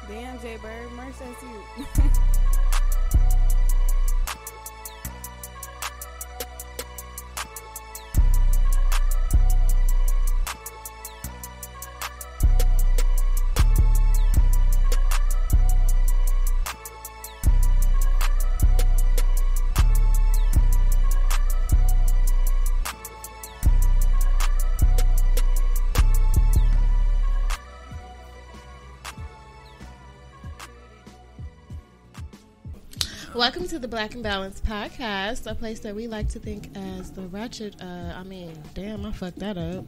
Damn, J Bird, merch, that's you. Welcome to the Black and Balanced podcast, a place that we like to think as the ratchet, I fucked that up.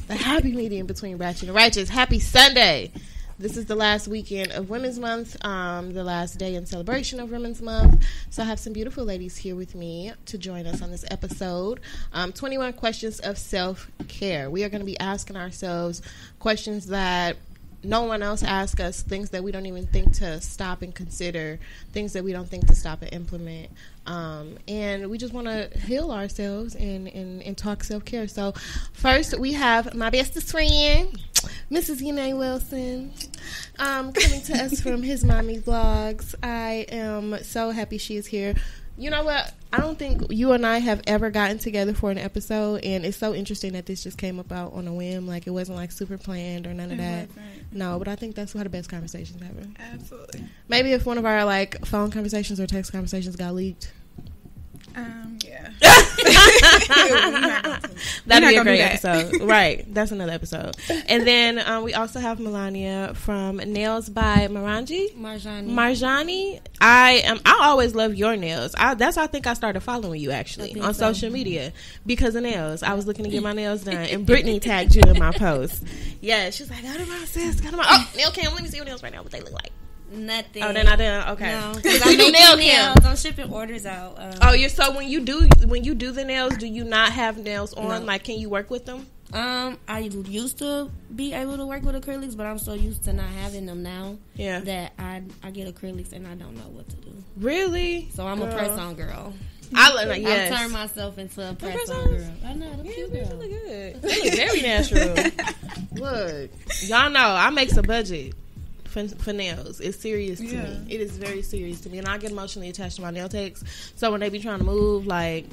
The happy medium between ratchet and righteous. Happy Sunday. This is the last weekend of Women's Month, the last day in celebration of Women's Month. So I have some beautiful ladies here with me to join us on this episode. 21 questions of self-care. We are going to be asking ourselves questions that no one else asks us, things that we don't even think to stop and consider, things that we don't think to stop and implement. And we just want to heal ourselves and talk self-care. So first we have my bestest friend, Mrs. Yanae Wilson, coming to us from His Mommy Vlogs. I am so happy she is here. You know what? I don't think you and I have ever gotten together for an episode, and it's so interesting that this just came about on a whim. Like, it wasn't, like, super planned or none of that. No, but I think that's how the best conversations happen. Absolutely. Maybe if one of our, like, phone conversations or text conversations got leaked. Yeah. That'd be a great episode. Right. That's another episode. And then we also have Melania from Nails by Marjani. I always love your nails. That's how I think I started following you, actually, on social media because of nails. I was looking to get my nails done, and Brittany tagged you in my post. Yeah, she's like, go to my sis, go to my... Oh, nail cam, let me see your nails right now, what they look like. Nothing. Oh, they're not done. Okay. No, because I'm making nails. I'm shipping orders out. So when you do the nails, do you not have nails on? No. Like, can you work with them? I used to be able to work with acrylics, but I'm so used to not having them now. Yeah. That I get acrylics and I don't know what to do. Really? So I'm a press-on girl. Yes. I'll turn myself into a press-on girl. I know, I'm cute girl. They look good. They look very natural. Look, y'all know I make a budget for nails. It's serious to me. It is very serious to me, and I get emotionally attached to my nail techs. So when they be trying to move, like,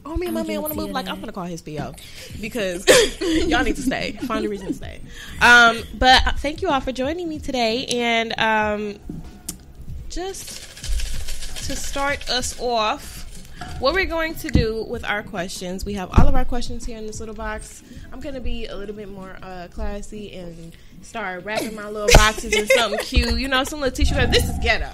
oh, me and my man want to move, like, I'm gonna call his PO because y'all need to stay. Find a reason to stay. But thank you all for joining me today, and just to start us off, what we're going to do with our questions, we have all of our questions here in this little box. I'm going to be a little bit more classy and start wrapping my little boxes in something cute. You know, some little tissue paper. This is ghetto.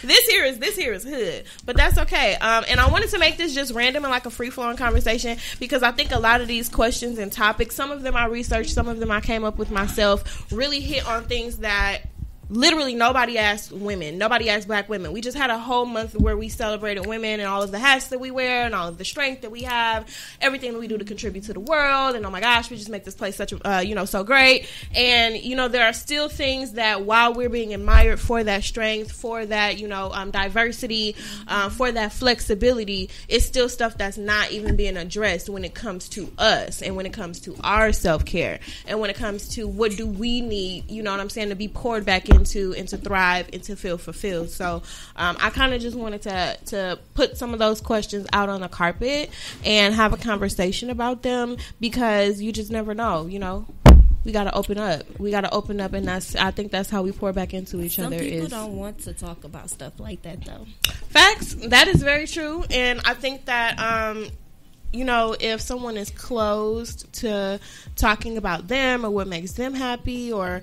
This here is hood. But that's okay. And I wanted to make this just random and like a free-flowing conversation because I think a lot of these questions and topics, some of them I researched, some of them I came up with myself, really hit on things that literally nobody asked women. Nobody asked black women. We just had a whole month where we celebrated women and all of the hats that we wear and all of the strength that we have, everything that we do to contribute to the world. And oh my gosh, we just make this place such a, so great. And, there are still things that while we're being admired for that strength, for that, diversity, for that flexibility, it's still stuff that's not even being addressed when it comes to us and when it comes to our self-care and when it comes to what do we need, to be poured back into and to thrive and to feel fulfilled. So I kind of just wanted to put some of those questions out on the carpet and have a conversation about them because you just never know, we got to open up, and I think that's how we pour back into each other. Some people don't want to talk about stuff like that, though. Facts. That is very true, and I think that if someone is closed to talking about them or what makes them happy or,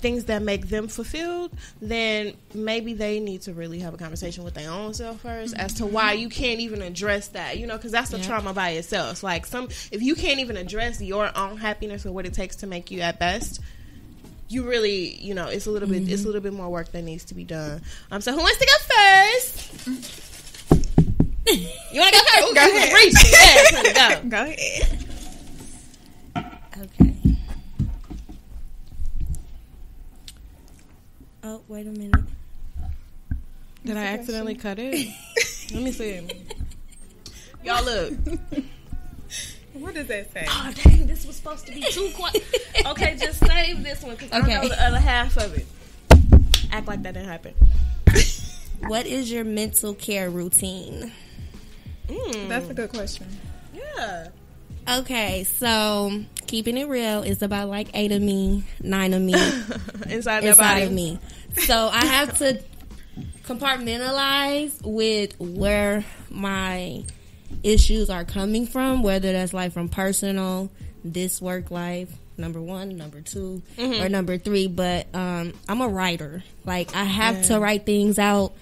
things that make them fulfilled, then maybe they need to really have a conversation with their own self first as to why you can't even address that, because that's a trauma by itself. Like if you can't even address your own happiness or what it takes to make you at best, you really, it's a little bit more work that needs to be done. So who wants to go first? You want to go first? Go ahead. Reach it. Yes, go ahead. Okay. Oh, wait a minute. Did I accidentally cut it? Let me see. Y'all look. What does that say? Oh, dang, this was supposed to be too quick. Okay, just save this one because I know the other half of it. Act like that didn't happen. What is your mental care routine? That's a good question. Yeah. Okay, so keeping it real is about like 8 of me, 9 of me inside of me. So I have to compartmentalize with where my issues are coming from, whether that's like from personal, this work life, number 1, number 2, or number 3. But I'm a writer. Like I have to write things out.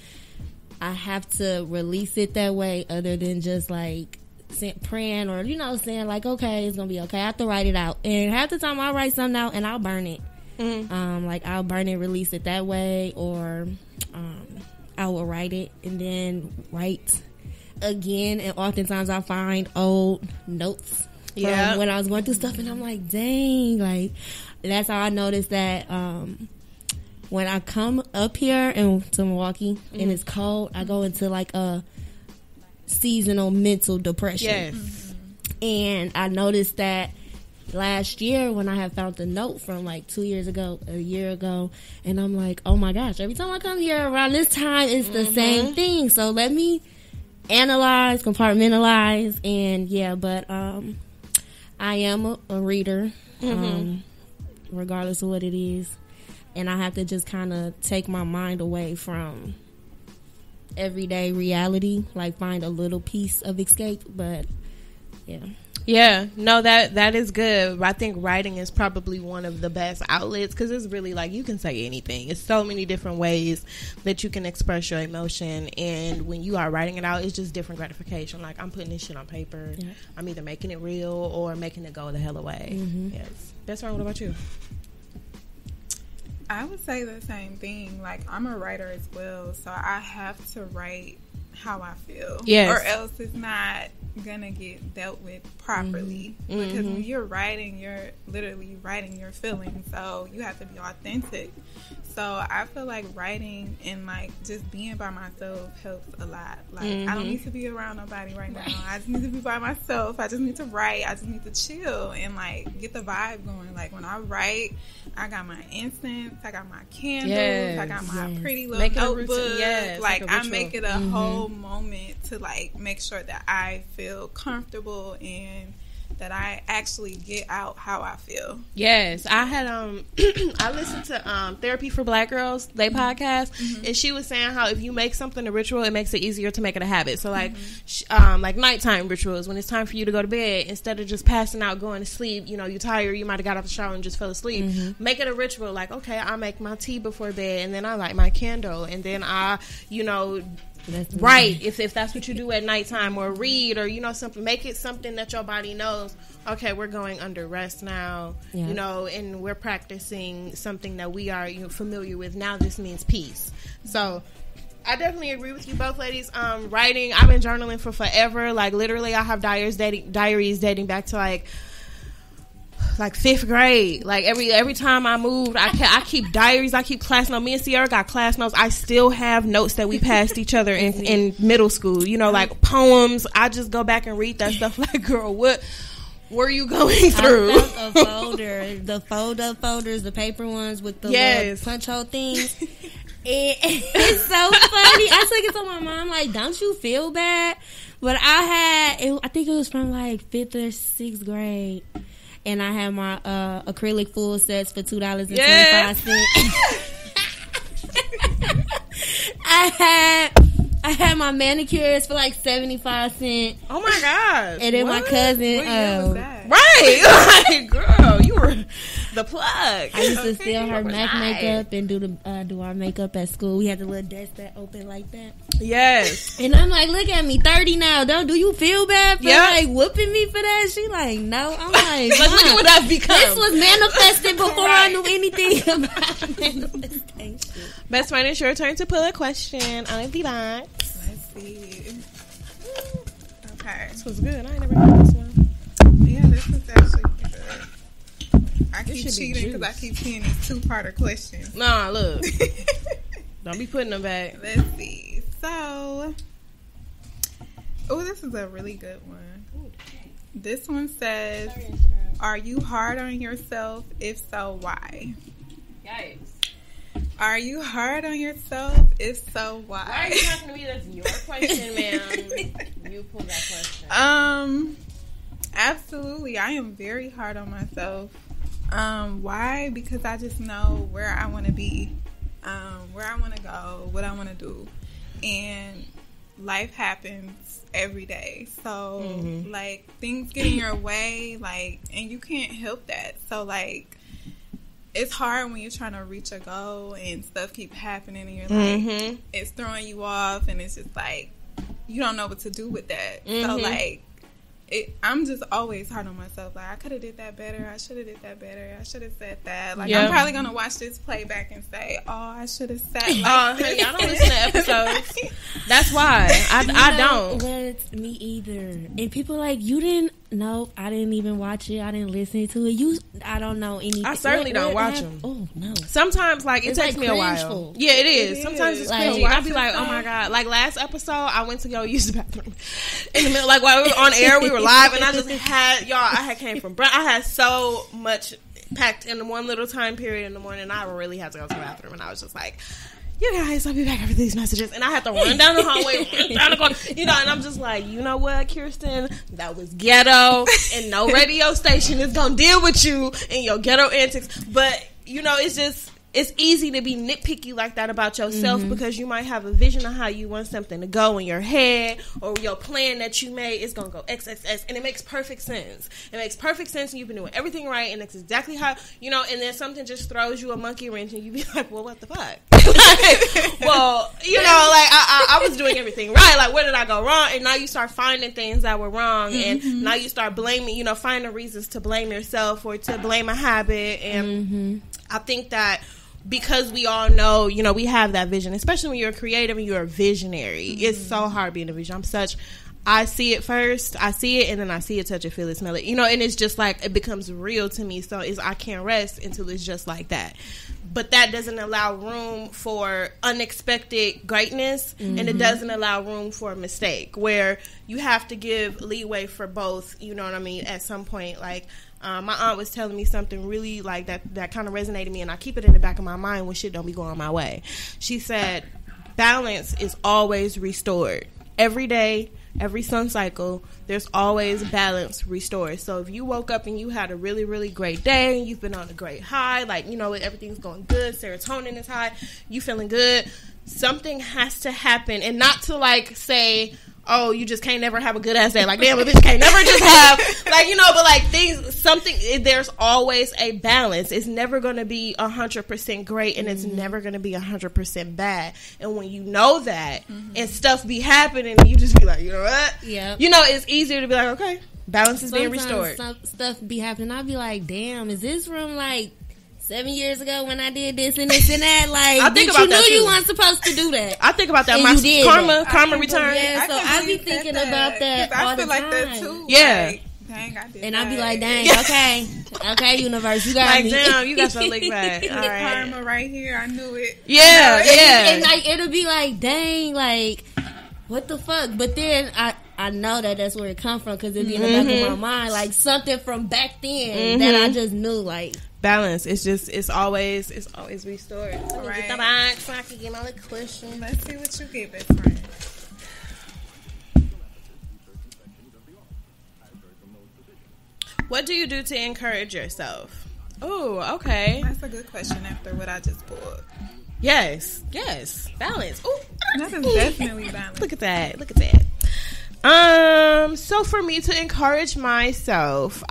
I have to release it that way, other than just like praying or saying like, okay, it's gonna be okay. I have to write it out, and half the time I'll write something out and I'll burn it. Like I'll burn it, release it that way, or I will write it and then write again. And oftentimes I'll find old notes from when I was going through stuff, and I'm like, dang, like that's how I noticed that when I come up here to Milwaukee and it's cold, I go into like a seasonal mental depression. Yes. And I noticed that last year when I had found the note from like 2 years ago, a year ago, and I'm like, oh my gosh, every time I come here around this time, it's the same thing. So let me analyze, compartmentalize, and but I am a reader, regardless of what it is. And I have to just kind of take my mind away from everyday reality, like find a little piece of escape. But no, that is good. I think writing is probably one of the best outlets, because it's really like you can say anything. It's so many different ways that you can express your emotion, and when you are writing it out, it's just different gratification. Like I'm putting this shit on paper. I'm either making it real or making it go the hell away. Yes. Best friend, what about you? I would say the same thing. Like, I'm a writer as well, so I have to write how I feel. Yes. Or else it's not going to get dealt with properly. Because when you're writing, you're literally writing your feelings, so you have to be authentic. So I feel like writing and, like, just being by myself helps a lot. Like, I don't need to be around nobody right now. I just need to be by myself. I just need to write. I just need to chill and, like, get the vibe going. Like, when I write, I got my incense, I got my candles, I got my pretty little notebook. Like, I make it a whole moment to, like, make sure that I feel comfortable and that I actually get out how I feel. Yes, I had I listened to Therapy for Black Girls, they podcast, and she was saying how if you make something a ritual, it makes it easier to make it a habit. So like nighttime rituals, when it's time for you to go to bed, instead of just passing out, going to sleep, you're tired, you might have got out the shower and just fell asleep. Make it a ritual. Like, okay, I make my tea before bed, and then I light my candle, and then I, write if that's what you do at nighttime, or read, or something. Make it something that your body knows, okay, we're going under rest now, and we're practicing something that we are familiar with now. This means peace. So I definitely agree with you both ladies. Writing, I've been journaling for forever. Like literally I have diaries dating back to like 5th grade. Like every time I moved, I keep diaries, I keep class notes. Me and Sierra got class notes. I still have notes that we passed each other in middle school, like poems. I just go back and read that stuff. Like, girl, what were you going through? I found a folder, the fold-up folders, the paper ones with the little punch hole things. It's so funny. I took it to my mom, like, don't you feel bad? But I think it was from like 5th or 6th grade. And I had my acrylic full sets for $2.25. I had my manicures for like 75 cents. Oh my God. And then my cousin. What year was that? Right. Like, girl, you were the plug. I used to steal her MAC makeup and do our makeup at school. We had the little desk that opened like that. Yes. And I'm like, look at me, 30 now. Do you feel bad for like whooping me for that? She like, no. I'm like, look at what I've become. This was manifested before I knew anything about manifestation. Best friend, it's your turn to pull a question on a V-Line. Let's see. Okay. This was good. I ain't never heard this one. Yeah, this is actually good. I keep cheating because I keep seeing these two-parter questions. Nah, look. Don't be putting them back. Let's see. So, this is a really good one. This one says, are you hard on yourself? If so, why? Yikes. Are you hard on yourself? If so, why? Why are you talking to me? That's your question, ma'am. You pulled that question. Absolutely. I am very hard on myself. Why? Because I just know where I want to be, where I want to go, what I want to do. And life happens every day. So, like, things get in your way, like, and you can't help that. So, like, it's hard when you're trying to reach a goal and stuff keep happening and you're like, it's throwing you off and it's just like, you don't know what to do with that. So, like, I'm just always hard on myself. Like, I could have did that better. I should have did that better. I should have said that. Like, I'm probably going to watch this playback and say, oh, I should have said like honey, I don't listen to episodes. That's why. I don't. That's me either. And people are like, you didn't, no, I didn't even watch it. I didn't listen to it. I don't know anything. I certainly don't watch them. Oh, no. Sometimes, like, it takes me a while. Yeah, it is. Sometimes it's cringy. I'll be like, oh my God. Like, last episode, I went to go use the bathroom. In the middle, like, while we were on air, we were live, and I just had, I came from I had so much packed in one little time period in the morning. I really had to go to the bathroom, and I was just like, you guys, I'll be back after these messages. And I had to run down the hallway, run down the corner, and I'm just like, you know what, Kirsten? That was ghetto, and no radio station is going to deal with you and your ghetto antics. But, it's just, it's easy to be nitpicky like that about yourself because you might have a vision of how you want something to go in your head, or your plan that you made is going to go XXX, and it makes perfect sense. It makes perfect sense, and you've been doing everything right, and it's exactly how, and then something just throws you a monkey wrench, and you be like, well, what the fuck? Well, I was doing everything right. Like, where did I go wrong? And now you start finding things that were wrong, and now you start blaming, finding reasons to blame yourself or to blame a habit, and I think that because we all know, we have that vision, especially when you're creative and you're a visionary. It's so hard being a vision. I see it first. I see it, and then I see it, touch it, feel it, smell it. And it's just like, it becomes real to me. So I can't rest until it's just like that. But that doesn't allow room for unexpected greatness, and it doesn't allow room for a mistake, where you have to give leeway for both, at some point. Like, my aunt was telling me something really like that kind of resonated with me, and I keep it in the back of my mind when shit don't be going my way. She said, balance is always restored. Every day, every sun cycle, there's always balance restored. So if you woke up and you had a really, really great day, and you've been on a great high, like, everything's going good, serotonin is high, you feeling good, something has to happen. And not to, like, say, oh, you just can't never have a good ass day. Like, damn, a bitch can't never just have, like, but like there's always a balance. It's never going to be 100% great, and it's never going to be 100% bad. And when you know that, and stuff be happening, and you just be like, you know what? Yeah. It's easier to be like, okay, balance is being restored. Stuff be happening. I'll be like, damn, is this from, like, 7 years ago when I did this and this and that? Like, I think about that too. You weren't supposed to do that. I think about that. Karma return. Yeah, so I be thinking about that all the time. I feel like that too. Yeah. Like, dang, I did. And I be like, dang, okay, universe, you got me. Damn, you got some lick back. All right. Karma right here. I knew it. Yeah, yeah. And like, it'll be like, dang, like, what the fuck? But then I know that's where it come from, because it be in the back of my mind, like something from back then that I just knew, like. Balance. It's always restored. All right. Get the box so I can get my little question. Let's see what you get, best friend. What do you do to encourage yourself? Oh, okay. That's a good question after what I just pulled. Yes. Balance. Ooh. That is definitely balance. Look at that. So for me to encourage myself,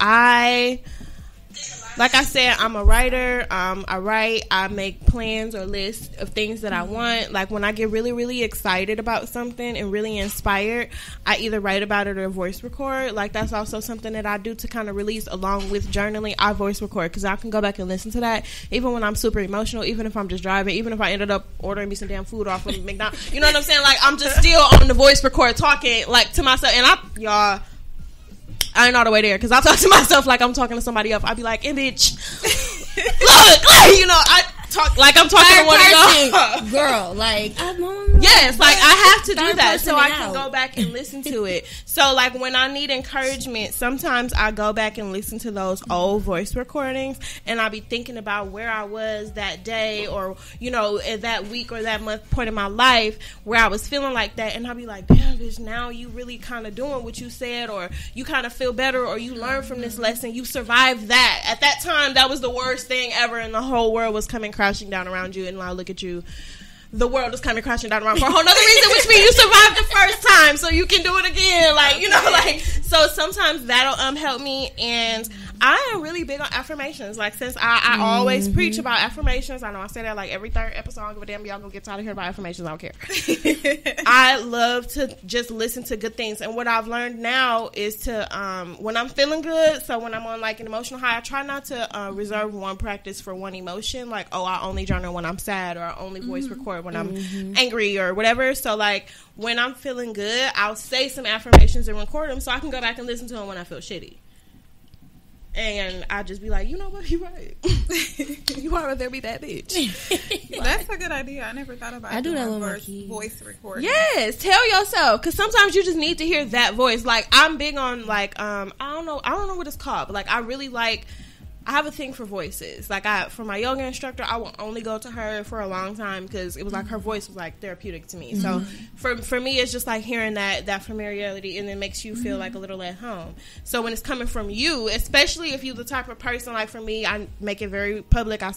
like I said, I'm a writer. I write. I make plans or lists of things that I want. Like, when I get really, really excited about something and really inspired, I either write about it or voice record. Like, that's also something that I do to kind of release along with journaling. I voice record because I can go back and listen to that even when I'm super emotional, even if I'm just driving, even if I ended up ordering me some damn food off of McDonald's. You know what I'm saying? Like, I'm just still on the voice record talking, like, to myself. And I ain't all the way there, because I talk to myself like I'm talking to somebody else. I'd be like, bitch, look, I talk Like I'm talking to one of y'all. Girl, like yes, like I have to do that so I can go back and listen to it. So like when I need encouragement, sometimes I go back and listen to those old voice recordings, and I'll be thinking about where I was that day, or you know, that week or that month point in my life where I was feeling like that, and I'll be like, damn bitch, now you really kind of doing what you said, or you kind of feel better, or you learn from this lesson, you survived that. At that time, that was the worst thing ever, and the whole world was coming crashing down around you, and now look at you. The world is coming crashing down around for a whole nother reason, which means you survived the first time, so you can do it again. Like, you know, like, so sometimes that'll help me. And I am really big on affirmations. Like, since I always preach about affirmations, I know I say that like every third episode. I don't give a damn, y'all gonna get tired of hearing about affirmations. I don't care. I love to just listen to good things. And what I've learned now is to, when I'm feeling good, so when I'm on like an emotional high, I try not to reserve one practice for one emotion. Like, oh, I only journal when I'm sad, or I only voice record when I'm angry or whatever. So like when I'm feeling good, I'll say some affirmations and record them so I can go back and listen to them when I feel shitty. And I just be like, you know what, you're right. You are there be that bitch. That's a good idea. I never thought about. I do that with my voice recording. Yes, tell yourself, because sometimes you just need to hear that voice. Like I'm big on like I don't know what it's called, but like I really like. I have a thing for voices. Like for my yoga instructor, I will only go to her for a long time because it was like her voice was like therapeutic to me. So for me, it's just like hearing that familiarity, and it makes you feel like a little at home. So when it's coming from you, especially if you're the type of person like for me, I make it very public. I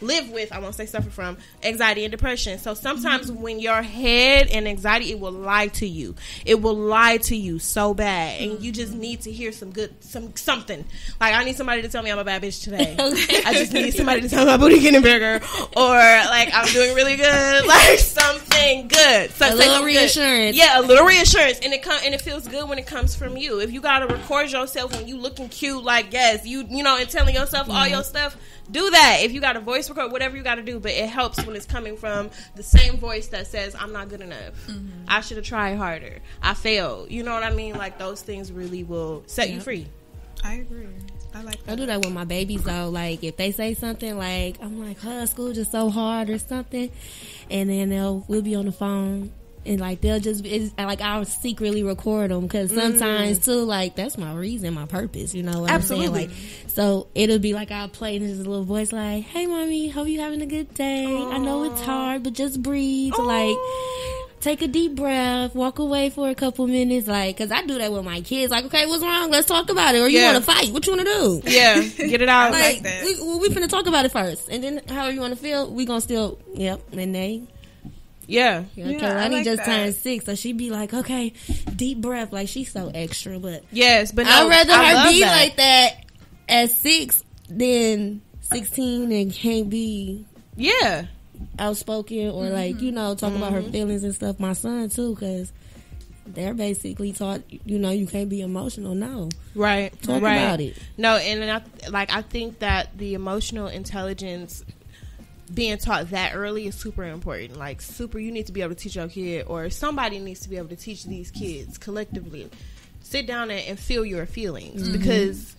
live with, I won't say suffer from, anxiety and depression. So sometimes when your head and anxiety, it will lie to you. It will lie to you so bad, and you just need to hear something. Like I need somebody to tell me I'm a bad bitch today. I just need somebody to tell me my booty getting bigger, or like I'm doing really good, like something good. So a little reassurance. Yeah, a little reassurance, and it feels good when it comes from you. If you gotta record yourself when you looking cute, like yes, you know, and telling yourself all your stuff, do that. If you got a voice record, whatever you got to do, but it helps when it's coming from the same voice that says I'm not good enough. I should have tried harder. I failed. You know what I mean? Like those things really will set you free. I agree. I like that. I do that with my babies though. Like if they say something like I'm like, school just so hard or something, and then we'll be on the phone and like they'll just like I'll secretly record them because sometimes too like that's my reason, my purpose. You know what Absolutely. I'm saying? Like so it'll be like I'll play this little voice like, "Hey, mommy, hope you having a good day. Aww. I know it's hard, but just breathe. Aww. Like." Take a deep breath, walk away for a couple minutes, like, because I do that with my kids. Like, okay, what's wrong? Let's talk about it. Or you want to fight? What you want to do? Yeah, get it out. Like that. We finna talk about it first. And then however you want to feel, we going to still, and they. Yeah. Kalani like just turned 6, so she be like, okay, deep breath. Like, she's so extra, but. Yes, but no, I'd rather her be like that at 6 than 16 and can't be. Yeah. Outspoken or like talk about her feelings and stuff. My son too, because they're basically taught you can't be emotional. No, right, talk about it. No, and I think that the emotional intelligence being taught that early is super important. Like you need to be able to teach your kid, or somebody needs to be able to teach these kids collectively. Sit down and feel your feelings because.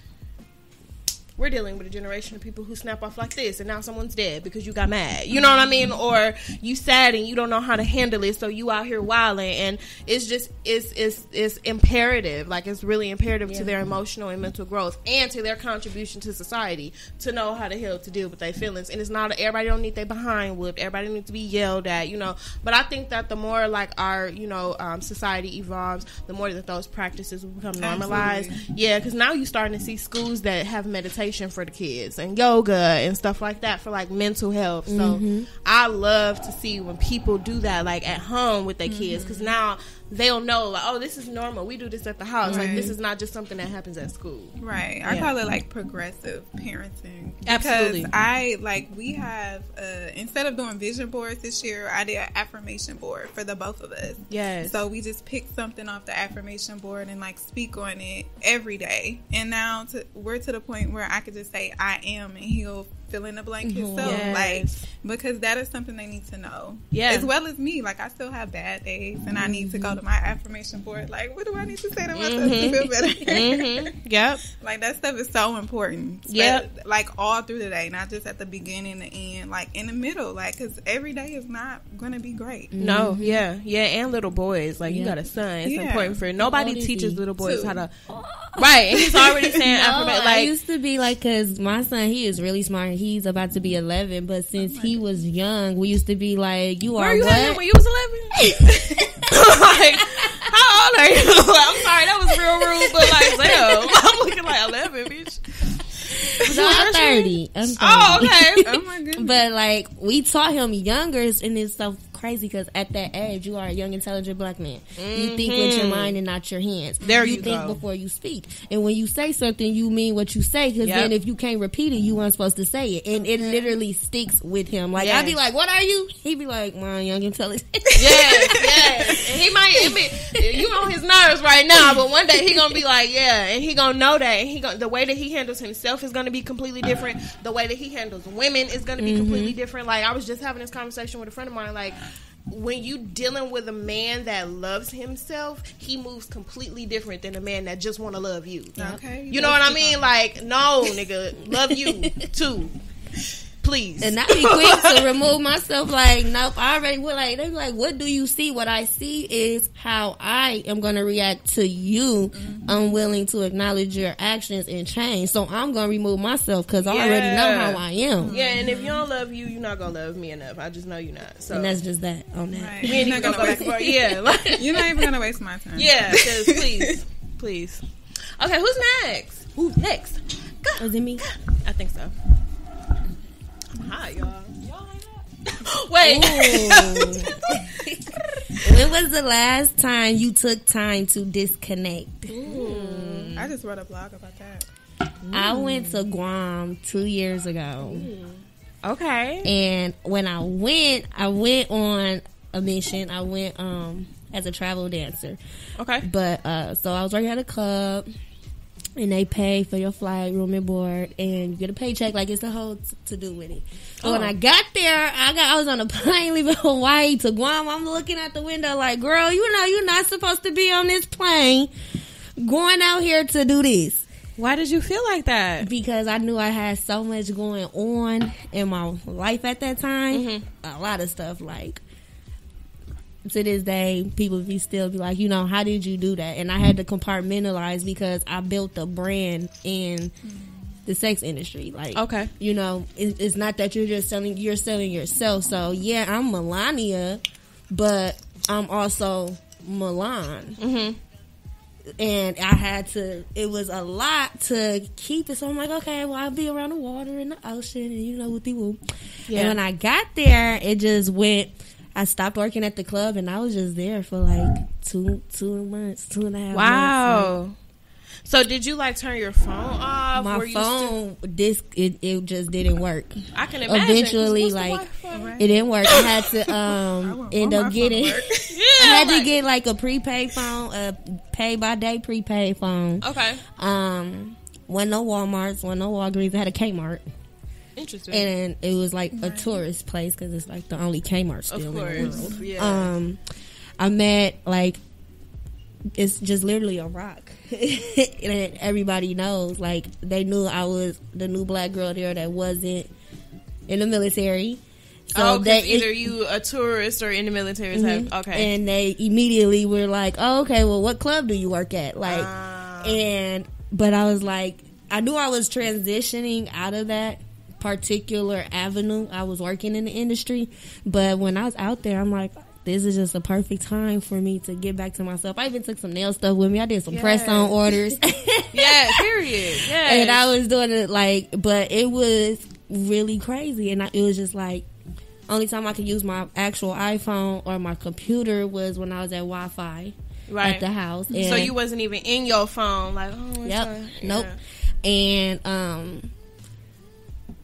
We're dealing with a generation of people who snap off like this, and now someone's dead because you got mad. You know what I mean? Or you sad and you don't know how to handle it, so you out here wilding. And it's just it's imperative. Like it's really imperative to their emotional and mental growth and to their contribution to society to know how to help to deal with their feelings. And it's not everybody don't need their behind whooped. Everybody needs to be yelled at. But I think that the more like our society evolves, the more that those practices will become normalized. Absolutely. Yeah, because now you're starting to see schools that have meditation for the kids and yoga and stuff like that for like mental health. So I love to see when people do that like at home with their kids, because now they'll know like, oh, this is normal. We do this at the house. Right. Like this is not just something that happens at school. Right. I call it like progressive parenting. Absolutely. Because we have instead of doing vision boards this year, I did an affirmation board for the both of us. Yes. So we just picked something off the affirmation board and like speak on it every day. And now we're to the point where I could just say I am, and he'll fill in the blank himself. Yes. Like because that is something they need to know. Yeah. As well as me. Like, I still have bad days, and I need to go to my affirmation board. Like, what do I need to say to myself to feel better? Yep. Like, that stuff is so important. Yep. Like, all through the day, not just at the beginning, the end, like, in the middle. Like, because every day is not going to be great. No, yeah, and little boys. Like, you got a son. It's important for nobody teaches little boys how to. Right, and he's already saying affirmation. Like, I used to be like, because my son, he is really smart. He's about to be 11, but since he was young, we used to be like, you are you what? had him when you was 11? Like, how old are you? I'm sorry, that was real rude, but like, damn, I'm looking like 11, bitch. No, I'm 30. I'm 30. Oh, okay. Oh, my goodness. But like, we taught him younger, and it's so crazy because at that age, you are a young, intelligent black man. You think with your mind and not your hands. There you think go. before you speak, and when you say something, you mean what you say. Because then, if you can't repeat it, you weren't supposed to say it, and it literally sticks with him. Like I'd be like, "What are you?" He'd be like, "My young, intelligent." Yes. And he might, you on his nerves right now, but one day he gonna be like, yeah, and he gonna know that, and the way that he handles himself is gonna be completely different. The way that he handles women is gonna be completely different. Like, I was just having this conversation with a friend of mine, like, when you dealing with a man that loves himself, he moves completely different than a man that just want to love you. Okay. You know what I mean? Like, no, nigga, love you too. Please. And I be quick to remove myself. Like, nope, I already would. Like, they be like, what do you see? What I see is how I am going to react to you, unwilling to acknowledge your actions and change. So I'm going to remove myself because I already know how I am. Yeah, and if you don't love you, you're not going to love me enough. I just know you're not. So. And that's just that on that. Right. We ain't even going to go back and forth. Yeah. Like, You're not even going to waste my time. yeah, because please. Okay, who's next? Who's next? Go. Is it me? I think so. Hi, y'all. Wait. When was the last time you took time to disconnect? I just wrote a blog about that. I went to Guam 2 years ago. Okay. And when I went on a mission. I went as a travel dancer. Okay. But so I was working at a club. And they pay for your flight, room, and board, and you get a paycheck. Like, it's the whole to do with it. So when I got there, I was on a plane leaving Hawaii to Guam. I'm looking out the window like, girl, you know you're not supposed to be on this plane going out here to do this. Why did you feel like that? Because I knew I had so much going on in my life at that time. Mm-hmm. A lot of stuff, like, to this day, people still be like, you know, how did you do that? And I had to compartmentalize because I built a brand in the sex industry. Like, okay, you know, it's not that you're selling yourself. So yeah, I'm Melania, but I'm also Milan. Mm-hmm. And I had to, it was a lot to keep it. So I'm like, okay, well, I'll be around the water and the ocean and, you know, whoopty-whoop. Yeah. And when I got there, it just went, I stopped working at the club and I was just there for like 2 months, 2.5 months. Wow. So did you like turn your phone off? My phone, it just didn't work. I can imagine. Eventually, like, it didn't work. I had to end up getting, I had to get like a prepaid phone, a pay by day prepaid phone. Okay. Wasn't no Walmarts, wasn't no Walgreens. I had a Kmart. Interesting. And it was like a tourist place because it's like the only Kmart still in the world. Yeah. I met, like, it's just literally a rock. And everybody knows, like, they knew I was the new black girl there that wasn't in the military. So either you a tourist or in the military. Mm-hmm. Okay. And they immediately were like, oh, okay, well, what club do you work at? Like, but I was like, I knew I was transitioning out of that particular avenue. I was working in the industry, but when I was out there, I'm like, this is just a perfect time for me to get back to myself. I even took some nail stuff with me. I did some press-on orders. Yeah, period. Yeah. And I was doing it, like, but it was really crazy. And it was just like, only time I could use my actual iPhone or my computer was when I was at Wi-Fi at the house. And so you wasn't even in your phone, like, oh, nope. And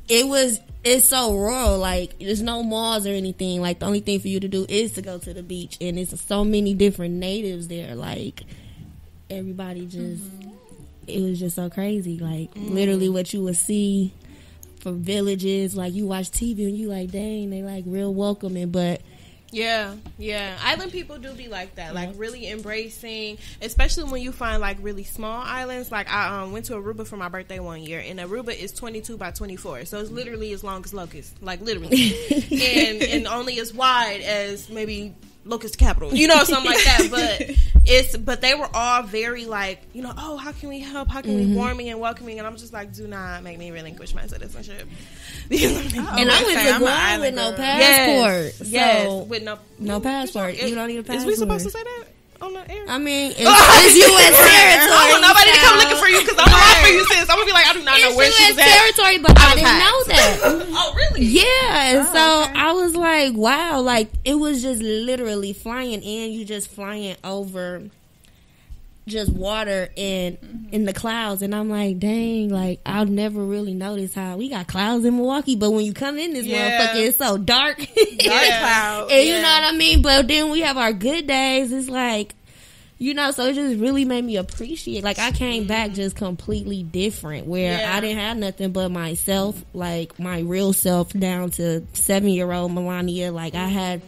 it's so rural, like, there's no malls or anything. Like, the only thing for you to do is to go to the beach, and it's so many different natives there. Like, everybody just, it was just so crazy. Like, literally what you would see from villages. Like, you watch TV and you like, dang, they like real welcoming. But yeah. Island people do be like that, like really embracing, especially when you find like really small islands. Like I went to Aruba for my birthday one year, and Aruba is 22 by 24, so it's literally as long as Locust, like literally, and only as wide as maybe Locust Capital, something like that. But they were all very like, oh, how can we help? How can we warming and welcoming? And I'm just like, do not make me relinquish my citizenship. And I went to Guam with no passport. Yes, with no passport. You don't need a passport. Is we supposed to say that on the air? I mean, it's U.S. territory. I want nobody to come looking for you, because I'm gonna lie for you, sis. I'm gonna be like, I do not know where she was at. It's U.S. territory, but I didn't know that. Oh, really? Yeah. And so I was like, wow, like it was just literally flying in. You just flying over just water and in the clouds, and I'm like, dang, like I'll never really notice how we got clouds in Milwaukee, but when you come in this motherfucker, it's so dark. Clouds, and you know what I mean. But then we have our good days. It's like, so it just really made me appreciate. Like I came back just completely different, where I didn't have nothing but myself, like my real self, down to 7-year-old Melania. Like I had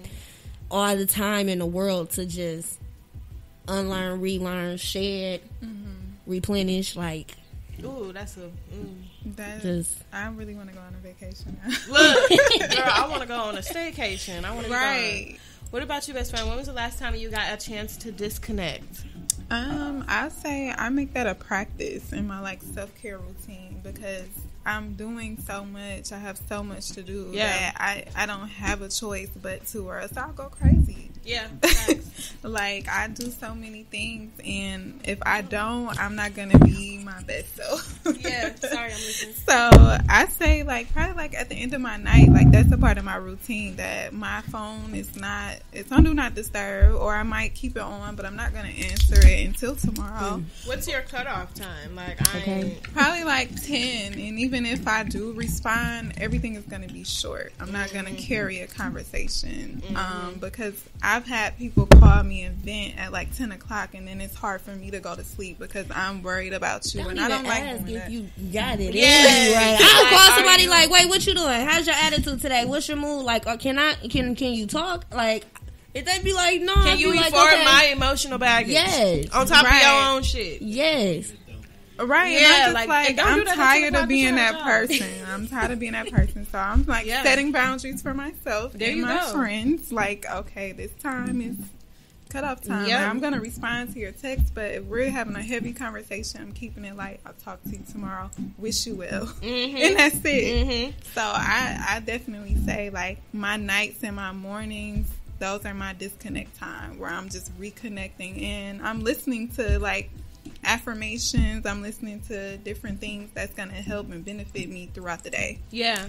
all the time in the world to just unlearn, relearn, shed, replenish. Like, ooh, that's a. I really want to go on a vacation now. Look, girl, I want to go on a staycation. I want to right. What about you, best friend? When was the last time you got a chance to disconnect? I say I make that a practice in my like self-care routine, because I'm doing so much. I have so much to do that I don't have a choice but to, or else I'll go crazy. Yeah. Like I do so many things, and if I don't, I'm not gonna be my best self. Yeah, sorry, I'm listening. So I say like probably like at the end of my night, like that's a part of my routine, that my phone is not, it's on do not disturb, or I might keep it on, but I'm not gonna answer it until tomorrow. What's your cutoff time? Like probably like 10, and even if I do respond, everything is gonna be short. I'm not gonna carry a conversation, because I've had people call me and vent at like 10 o'clock, and then it's hard for me to go to sleep because I'm worried about you, and I don't like doing if that. you got it. Yeah, right. I'll call somebody like, wait, what you doing? How's your attitude today? What's your mood? Like, or can you talk? Like, if they be like, no, can you like, afford my emotional baggage? Yes. On top of your own shit. Yes. Right, and I'm just like I'm tired of being that person. I'm tired of being that person. So I'm like setting boundaries for myself and my friends. Like, okay, this time is cutoff time. Like, I'm gonna respond to your text, but if we're having a heavy conversation, I'm keeping it light. I'll talk to you tomorrow. Wish you well, and that's it. So I definitely say like my nights and my mornings, those are my disconnect time, where I'm just reconnecting, and I'm listening to like affirmations. I'm listening to different things that's going to help and benefit me throughout the day. Yeah.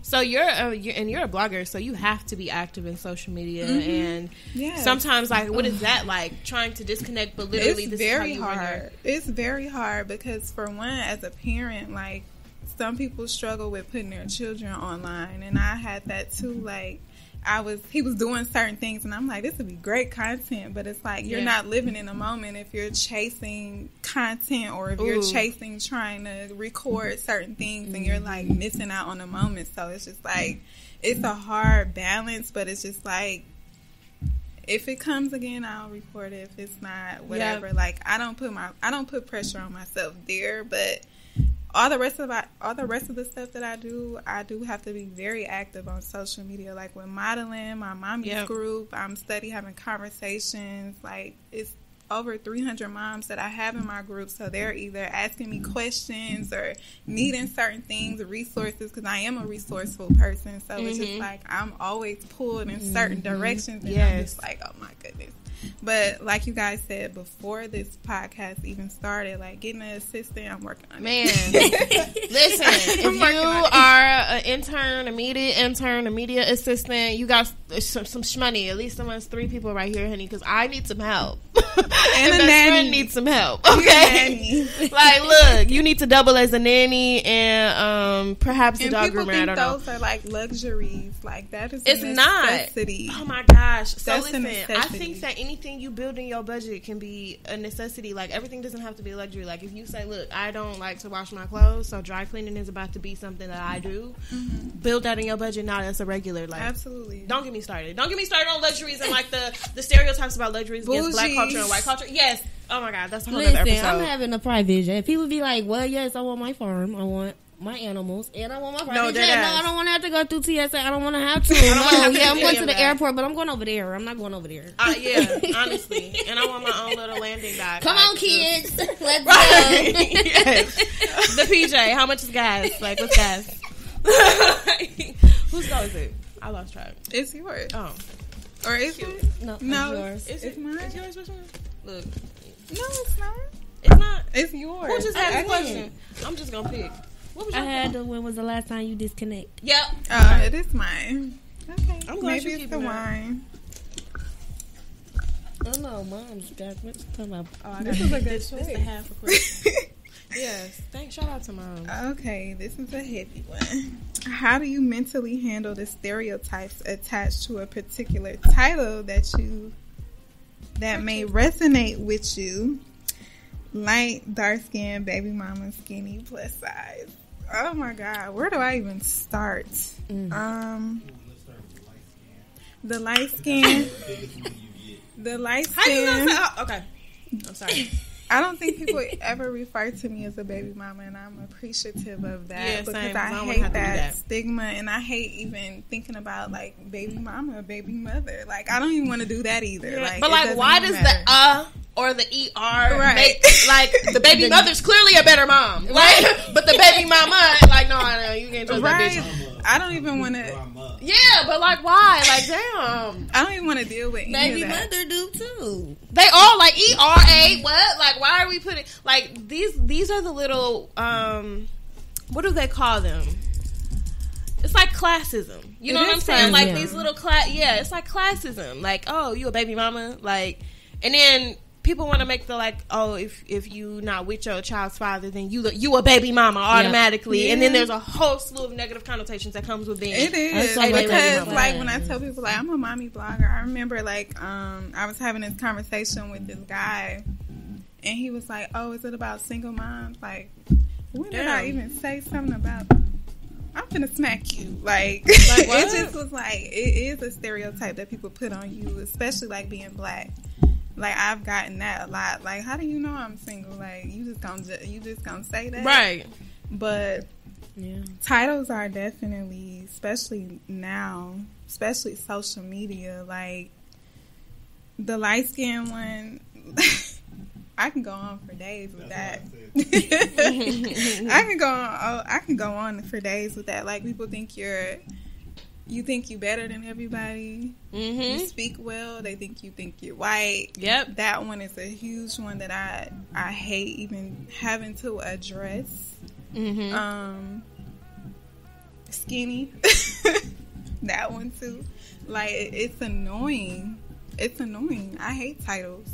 So you're a blogger, so you have to be active in social media, and sometimes like, what is that like? Trying to disconnect, but literally, it's very hard. It's very hard because, for one, as a parent, like some people struggle with putting their children online, and I had that too. Like, he was doing certain things, and I'm like, this would be great content, but it's like you're not living in the moment if you're chasing content, or if you're chasing trying to record certain things, and you're like missing out on the moment. So it's just like, it's a hard balance, but it's just like, if it comes again, I'll record it. If it's not, whatever. Like I don't put pressure on myself there, but all the rest of the stuff that I do have to be very active on social media. Like with modeling, my mommy's group, I'm steady having conversations. Like it's over 300 moms that I have in my group, so they're either asking me questions or needing certain things or resources, because I am a resourceful person. So it's just like I'm always pulled in certain directions, and I'm just like, oh my goodness. But like you guys said before this podcast even started, like getting an assistant, I'm working on it. Listen, if you are an intern, a media assistant, you got some shmoney. At least amongst 3 people right here, honey, because I need some help. And a best nanny friend needs some help. Okay, like look, you need to double as a nanny and perhaps a dog groomer. I don't know. Those are like luxuries. Like that is it's a necessity. Not. Oh my gosh! So That's listen, I think that anything you build in your budget can be a necessity. Like everything doesn't have to be a luxury. Like if you say, look, I don't like to wash my clothes, so dry cleaning is about to be something that I do. Build that in your budget. Now that's a regular. Like absolutely. Don't get me started. Don't get me started on luxuries and like the stereotypes about luxuries against black culture and white culture. Yes. Oh my God, that's a whole other episode. I'm having a private jet. People be like, well, yes, I want my farm. I want my animals, and I want my private jet. No, I don't want to have to go through TSA. I don't want to have to. I'm going to the airport, but I'm going over there. I'm not going over there. Yeah, honestly. And I want my own little landing dock. Come on, kids. Let's go. Yes. The PJ, how much is gas? Like, what's gas? Whose go is it? I lost track. It's yours. Oh. Or is it? No, it's yours. It's mine. It's yours, which one? Look. No, it's not. It's not. It's yours. Who just had the question? I'm just going to pick. What was I had the, when was the last time you disconnect? Yep. It is mine. Okay. I'm glad maybe you it's keep the wine. Oh no, mom's got what's talking about. Oh, this is a good choice. This the half a question. Yes. Thanks. Shout out to mom. Okay, this is a heavy one. How do you mentally handle the stereotypes attached to a particular title that may resonate with you? Light, dark skin, baby mama, skinny, plus size. Oh my God, where do I even start? The light skin. The light skin. How you gonna say? Oh, okay, I'm sorry. I don't think people ever refer to me as a baby mama, and I'm appreciative of that because I hate that stigma, and I hate even thinking about like baby mama or baby mother. Like I don't even want to do that either. Yeah. Like, but like, why does the or the ER make, like the baby mother's clearly a better mom, right? But the baby mama, like no, you can't trust that bitch. I don't even want to. Yeah, but like, why? Like, damn. I don't even want to deal with baby mother do too. They all like ERA. What? Like, why are we putting like these are the little what do they call them? It's like classism. You know what I'm saying? Like these little it's like classism. Like, oh, you a baby mama? Like, and then people want to make the like, oh, if you not with your child's father, then you a baby mama automatically. Yeah. And then there's a whole slew of negative connotations that comes with being. It is because like when I tell people like I'm a mommy blogger, I remember like I was having this conversation with this guy, and he was like, "Oh, is it about single moms?" Like, when did I even say something about? I'm finna smack you. Like it just was like it is a stereotype that people put on you, especially like being black. Like I've gotten that a lot. Like, how do you know I'm single? Like you just gonna say that, right? But titles are definitely, especially now, especially social media. Like the light skin one, I can go on for days with that. I can go on for days with that. Like people think you think you better than everybody. Mm-hmm. You speak well. They think you're white. Yep. That one is a huge one that I hate even having to address. Mm-hmm. Skinny. That one too. Like it's annoying. It's annoying. I hate titles.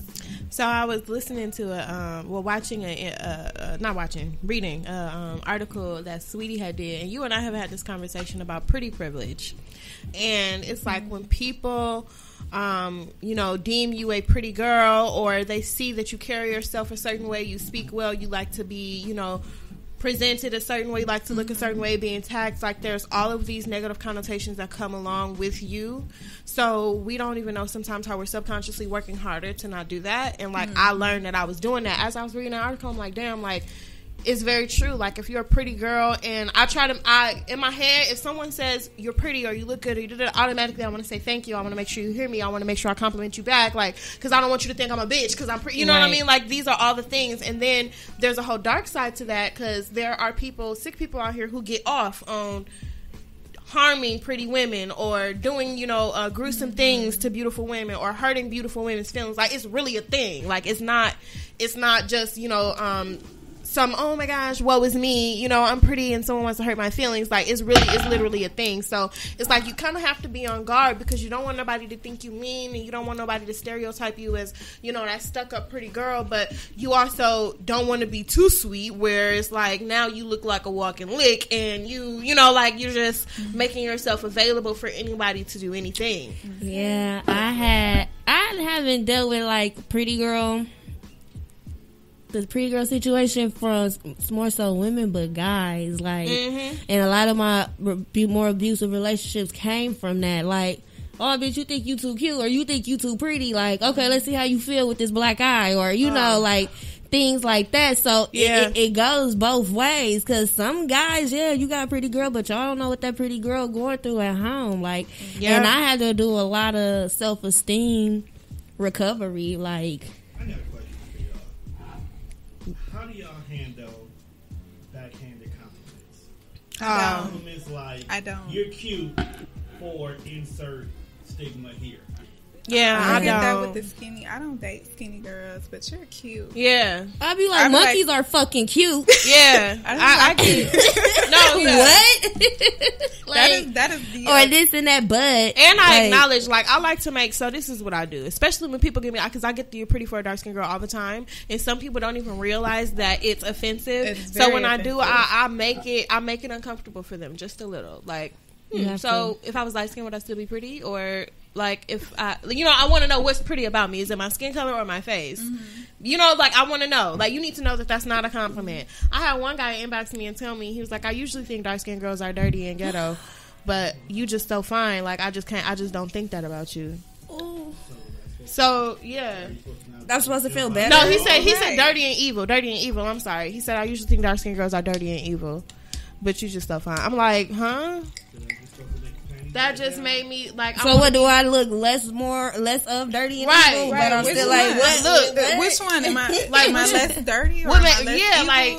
So I was listening to reading an article that Sweetie had did, and you and I have had this conversation about pretty privilege, and it's like when people, deem you a pretty girl, or they see that you carry yourself a certain way, you speak well, you like to be, presented a certain way, like to look a certain way, being taxed, like there's all of these negative connotations that come along with you. So we don't even know sometimes how we're subconsciously working harder to not do that. And like I learned that I was doing that as I was reading the article. I'm like, damn, like it's very true. Like if you're a pretty girl, and in my head, if someone says you're pretty or you look good or you did it, automatically I want to say thank you. I want to make sure you hear me. I want to make sure I compliment you back, like, because I don't want you to think I'm a bitch because I'm pretty. You know what I mean? Like these are all the things. And then there's a whole dark side to that, because there are sick people out here who get off on harming pretty women or doing, gruesome things to beautiful women or hurting beautiful women's feelings. Like it's really a thing. Like it's not just, some, oh my gosh, woe is me, you know, I'm pretty and someone wants to hurt my feelings. Like, it's literally a thing. So it's like you kind of have to be on guard because you don't want nobody to think you mean and you don't want nobody to stereotype you as, you know, that stuck up pretty girl, but you also don't want to be too sweet where it's like now you look like a walking lick and you know, like you're just making yourself available for anybody to do anything. Yeah, I haven't dealt with like the pretty girl situation from more so women but guys, like, and a lot of my more abusive relationships came from that. Like, oh bitch, you think you too cute or you think you too pretty, like, okay, let's see how you feel with this black eye, or you know, like things like that. So it goes both ways, because some guys, you got a pretty girl, but y'all don't know what that pretty girl going through at home, like, and I had to do a lot of self-esteem recovery. Like, I got a question for y'all. How do y'all handle backhanded compliments? Compliments like, I don't. You're cute for insert stigma here. Yeah, I get that with the skinny. I don't date skinny girls, but you're cute. Yeah, I'd be like, monkeys are fucking cute. Yeah, I get it. No, what? Like, that is the or this and that, but and I acknowledge, like, I like to make. So this is what I do, especially when people give me, because I get the "you're pretty for a dark skinned girl" all the time, and some people don't even realize that it's offensive. So when I do, I make it uncomfortable for them just a little, like. So if I was light skinned, would I still be pretty? Or like if I want to know what's pretty about me. Is it my skin color or my face? You know, like I want to know. Like, you need to know that that's not a compliment. I had one guy inbox me and tell me, he was like, I usually think dark skinned girls are dirty and ghetto, but you just so fine. Like, I just don't think that about you. Ooh. So yeah, I'm supposed to feel better. No, he said dirty and evil. I'm sorry. He said I usually think dark skinned girls are dirty and evil, but you just so fine. I'm like, huh? That just made me like. So what do I look less of dirty and evil? Right. But I'm still like, what? Look, which one am I? Like, my less dirty or my less evil? Like.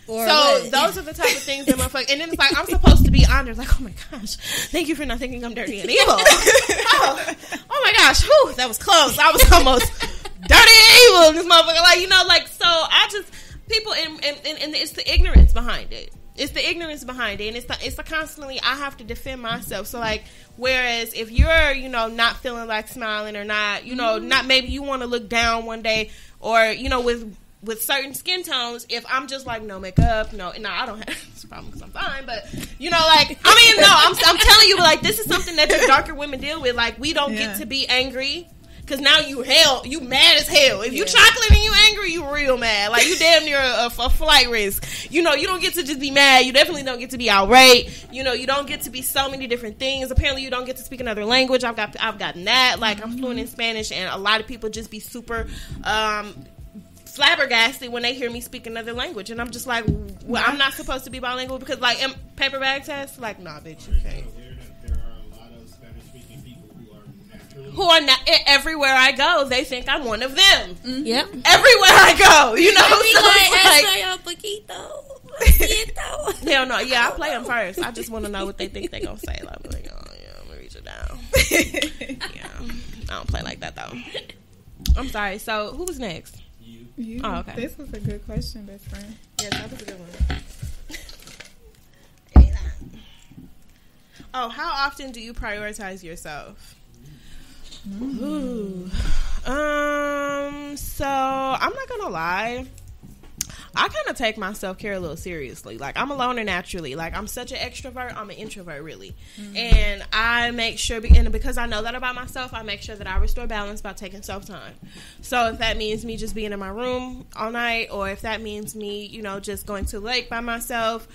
So those are the type of things that motherfucker. And then it's like, I'm supposed to be honored. Like, oh my gosh, thank you for not thinking I'm dirty and evil. oh my gosh, whew, that was close. I was almost dirty and evil. This motherfucker, like, you know, like, so I just people and it's the ignorance behind it. It's the ignorance behind it, and it's the constantly I have to defend myself. So like, whereas if you're, you know, not feeling like smiling or not, you know, not maybe you want to look down one day, or you know, with certain skin tones, if I'm just like no makeup, no, I don't have this problem because I'm fine, but you know, like, I mean, no, I'm telling you, like, this is something that the darker women deal with. Like, we don't get to be angry. Because now you mad as hell. If you chocolate and you angry, you real mad. Like, you damn near a flight risk. You know, you don't get to just be mad. You definitely don't get to be irate. You know, you don't get to be so many different things. Apparently, you don't get to speak another language. I've gotten that. Like, I'm fluent in Spanish, and a lot of people just be super flabbergasted when they hear me speak another language. And I'm just like, well, I'm not supposed to be bilingual because, like, paper bag test? Like, nah, bitch, you can't. Who are not everywhere I go, they think I'm one of them. Yep. Everywhere I go, you know. So hell no, yeah, I play them first. I just want to know what they think they gonna say. Like, oh yeah, I'm gonna reach it down. Yeah, I don't play like that though. I'm sorry. So who was next? You. Oh, okay. This was a good question, best friend. Yeah, that was a good one. Oh, how often do you prioritize yourself? Ooh. So I'm not gonna lie, I kind of take my self-care a little seriously. Like, I'm a loner naturally. Like, I'm such an extrovert, I'm an introvert really. And I make sure, and because I know that about myself, I make sure that I restore balance by taking self-time. So if that means me just being in my room all night, or if that means me, you know, just going to the lake by myself,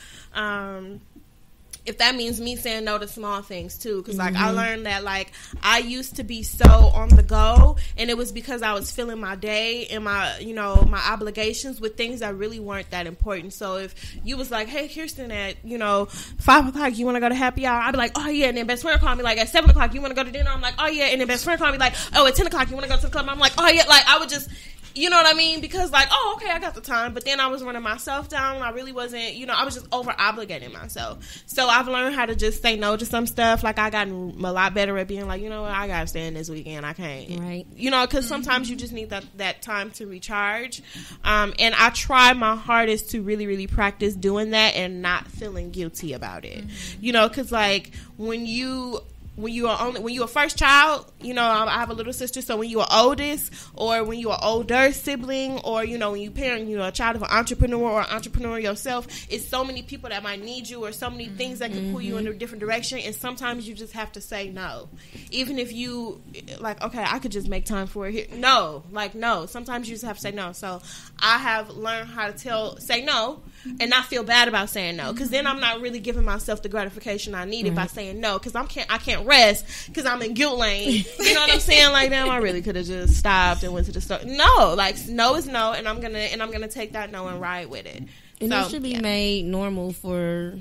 if that means me saying no to small things too, because like I learned that like I used to be so on the go, and it was because I was filling my day and my, you know, my obligations with things that really weren't that important. So if you was like, hey Kirsten, at, you know, 5 o'clock you want to go to happy hour, I'd be like, oh yeah, and then best friend call me like at 7 o'clock you want to go to dinner, I'm like, oh yeah, and then best friend call me like, oh at 10 o'clock you want to go to the club, I'm like, oh yeah, like I would just You know what I mean? Because like, oh, okay, I got the time. But then I was running myself down. I really wasn't, I was just over-obligating myself. So I've learned how to just say no to some stuff. Like, I gotten a lot better at being like, you know what, I got to stay in this weekend. I can't. Right. Because sometimes you just need that time to recharge. And I try my hardest to really, really practice doing that and not feeling guilty about it. Because like, when you're a first child, I have a little sister, so when you're oldest, or when you're an older sibling, or when you parent, a child of an entrepreneur or an entrepreneur yourself, it's so many people that might need you, or so many things that can pull you in a different direction, and sometimes you just have to say no, even if you like, okay, I could just make time for it here. No, sometimes you just have to say no. So I have learned how to say no and not feel bad about saying no, because then I'm not really giving myself the gratification I needed by saying no, because I can't rest because I'm in guilt lane. You know what I'm saying? Like, damn, I really could have just stopped and went to the store. No, like, no is no, and I'm gonna take that no and ride with it. And it should be made normal for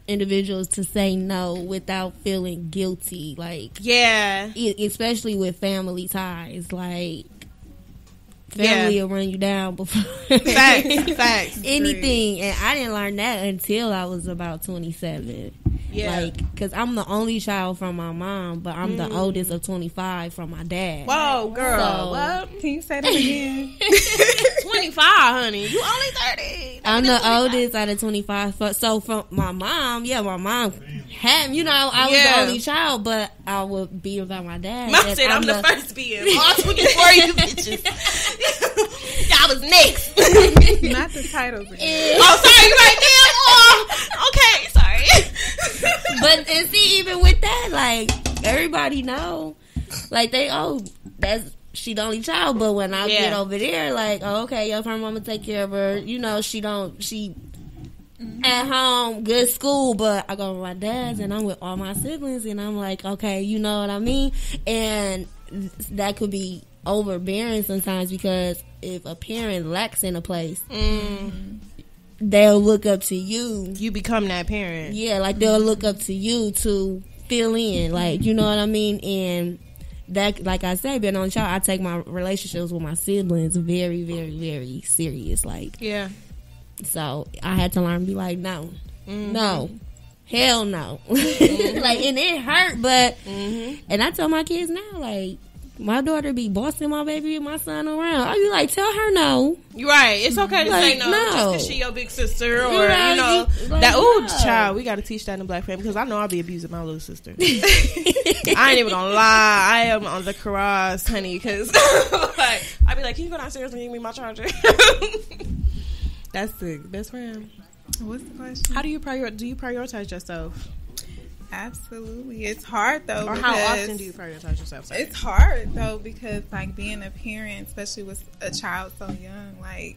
individuals to say no without feeling guilty. Like, especially with family ties. Like, family will run you down before facts anything. And I didn't learn that until I was about 27. Because I'm the only child from my mom, but I'm the oldest of 25 from my dad. Whoa, girl. So, what? Can you say that again? 25, honey. You only 30. I'm the oldest out of 25. So from my mom, my mom had, I was the only child, but I would be without my dad. Mom said I'm the first being. All 24 you bitches. Y'all was next. Not the titles again. Oh, sorry, right there. Oh, okay, sorry. But and see, even with that, like, everybody know, like, she the only child. But when I get over there, like, oh, okay, her mama take care of her. She at home, good school, but I go with my dad's and I'm with all my siblings, and I'm like, okay, you know what I mean? And that could be overbearing sometimes, because if a parent lacks in a place, they'll look up to you. You become that parent. Yeah, like, they'll look up to you to fill in, like, you know what I mean? And that, like I say, being on the show, I take my relationships with my siblings very, very, very serious. Like, so I had to learn to be like, no, hell no. Like, and it hurt, but, and I tell my kids now, like, my daughter be bossing my baby and my son around. I be like, tell her no. You're right. It's okay to say no, just because she your big sister, or child. We got to teach that in the black family, because I know I'll be abusing my little sister. I ain't even gonna lie. I am on the cross, honey, because like, I be like, can you go downstairs and give me my charger? That's the best friend. What's the question? How do you prioritize yourself? Absolutely. It's hard, though. Or how often do you prioritize yourself? Sorry. It's hard, though, because, like, being a parent, especially with a child so young, like,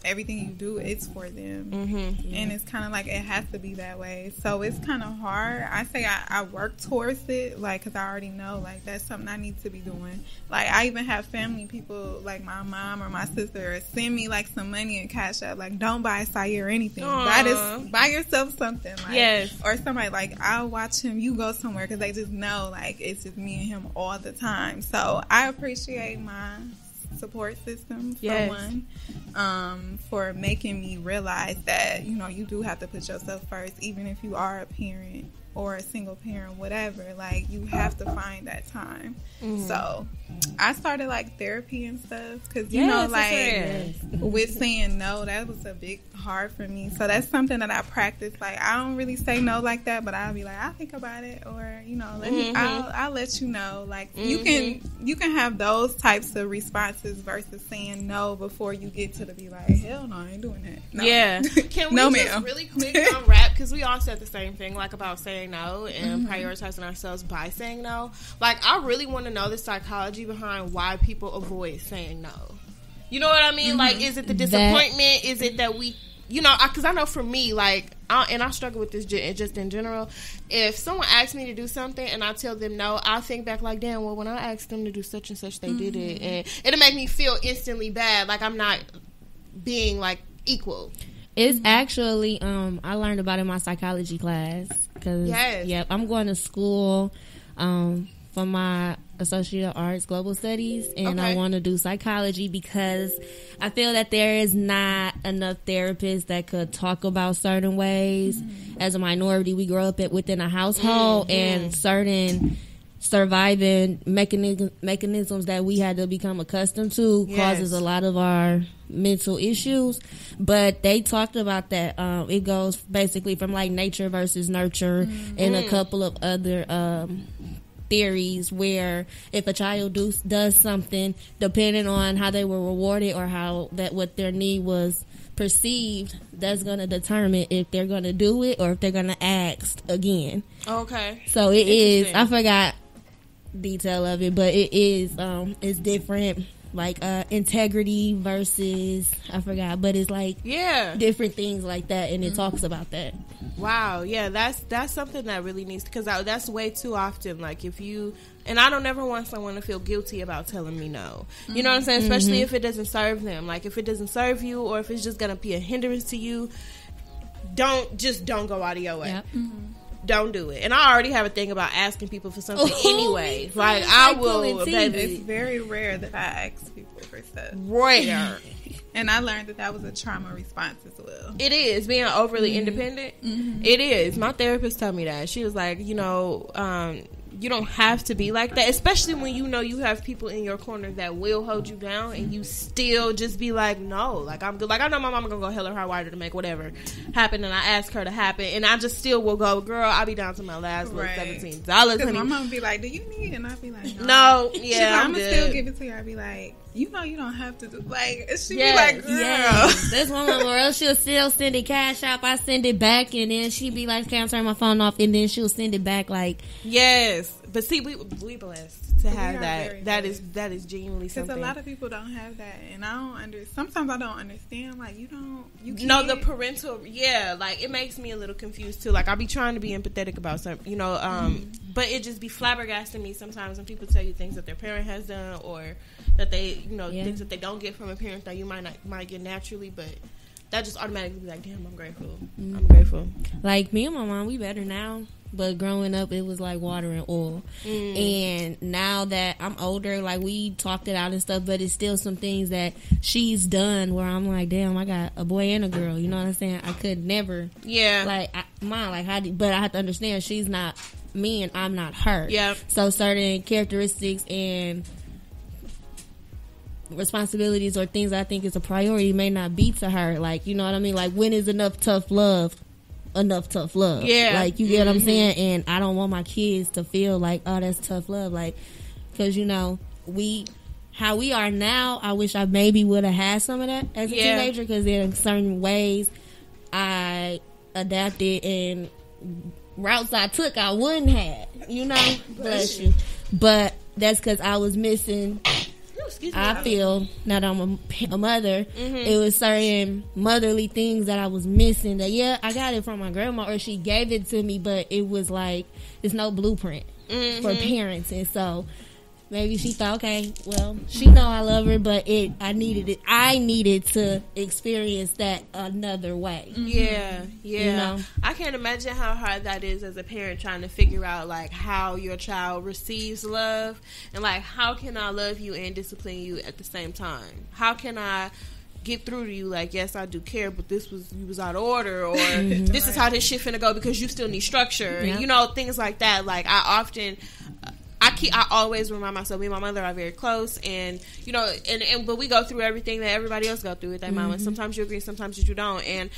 everything you do is for them. And it's kind of like, it has to be that way. So it's kind of hard. I say I work towards it, like, because I already know, like, that's something I need to be doing. Like, I even have family people, like my mom or my sister, send me, like, some money in Cash App. Like, don't buy Sire or anything. Buy yourself something. Like, or somebody, like, I'll watch him, you go somewhere, because they just know, like, it's just me and him all the time. So I appreciate my support system, for one, for making me realize that, you do have to put yourself first, even if you are a parent or a single parent, whatever. Like, you have to find that time. So I started, like, therapy and stuff, because with saying no, that was a big hard for me. So that's something that I practice. Like, I don't really say no like that, but I'll be like, I'll think about it, or I'll let you know. Like, you can have those types of responses versus saying no before you get to the be like, hell no, I ain't doing that. No. Yeah. Can we just really quick unwrap, because we all said the same thing, like, about saying no and prioritizing ourselves by saying no. Like, I really want to know the psychology behind why people avoid saying no. You know what I mean? Like, is it the disappointment? Is it that we, because I know for me, like, I struggle with this just in general. If someone asks me to do something and I tell them no, I think back like, damn, well, when I asked them to do such and such, they did it. And it'll make me feel instantly bad, like I'm not being, like, equal. It's actually, I learned about it in my psychology class. Cause, I'm going to school for my Associate of Arts, Global Studies, and I want to do psychology because I feel that there is not enough therapists that could talk about certain ways. As a minority, we grow up within a household, and certain surviving mechanisms that we had to become accustomed to causes a lot of our mental issues. But they talked about that. It goes basically from like nature versus nurture, and a couple of other theories where if a child does something, depending on how they were rewarded or how what their need was perceived, that's going to determine if they're going to do it or if they're going to ask again. Okay. So it is, I forgot detail of it, but it is it's different, like integrity versus, I forgot, but it's like different things like that, and it talks about that. Wow, yeah, that's something that really needs, because that's way too often. Like if you, and I don't ever want someone to feel guilty about telling me no. You know what I'm saying? Especially if it doesn't serve them. Like if it doesn't serve you, or if it's just gonna be a hindrance to you, don't go out of your way. Yep. Don't do it. And I already have a thing about asking people for something anyway. Like I will, baby. It's very rare that I ask people for stuff. Rare. And I learned that was a trauma response as well. It is, being overly independent. It is. My therapist told me that. She was like, you don't have to be like that, especially when you know you have people in your corner that will hold you down, and you still just be like, no, like I'm good. Like I know my mama gonna go hell or high water to make whatever happen, and I ask her to happen, and I just still will go, girl, I'll be down to my last $17. Because my mom be like, do you need? And I'll be like, no, I'm gonna still give it to you. I'll be like, you don't have to do, like, she be like, girl. That's one mom, or else she'll still send it cash out. I send it back, and then she be like, can't turn my phone off, and then she'll send it back, like. Yes. But see, we blessed to have that. That is genuinely something. Because a lot of people don't have that, and I don't sometimes I don't understand. Like you can't. No, the parental, like it makes me a little confused too. Like I'll be trying to be empathetic about something, but it just be flabbergasting me sometimes when people tell you things that their parent has done, or that they, things that they don't get from a parent that you might get naturally, but. That just automatically be like, damn, I'm grateful. I'm grateful. Like me and my mom, we better now. But growing up, it was like water and oil. And now that I'm older, like we talked it out and stuff, but it's still some things that she's done where I'm like, damn, I got a boy and a girl. You know what I'm saying? I could never. Yeah. Like, but I have to understand she's not me and I'm not her. Yeah. So certain characteristics and responsibilities or things I think is a priority may not be to her. Like, you know what I mean? Like, when is enough tough love? Yeah. Like, you get what I'm saying? And I don't want my kids to feel like, oh, that's tough love. Like, because, how we are now, I wish I maybe would have had some of that as a teenager, because in certain ways I adapted, and routes I took I wouldn't have, bless you. But that's because I was missing. I feel now that I'm a mother, it was certain motherly things that I was missing that, I got it from my grandma, or she gave it to me, but it was like, it's no blueprint for parents. And so maybe she thought, okay, well, she know I love her, but I needed to experience that another way. Yeah. I can't imagine how hard that is as a parent, trying to figure out like how your child receives love, and like how can I love you and discipline you at the same time? How can I get through to you like, yes, I do care, but you was out of order, or this is how this shit finna go because you still need structure, things like that. Like I always remind myself, me and my mother are very close, and but we go through everything that everybody else go through with their mama. Sometimes you agree, sometimes you don't, and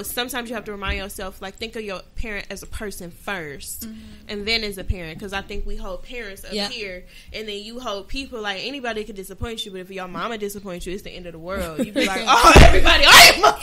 sometimes you have to remind yourself, like, think of your parent as a person first, and then as a parent, because I think we hold parents up here, and then you hold people. Like, anybody could disappoint you, but if your mama disappoints you, it's the end of the world. You be like, oh, everybody,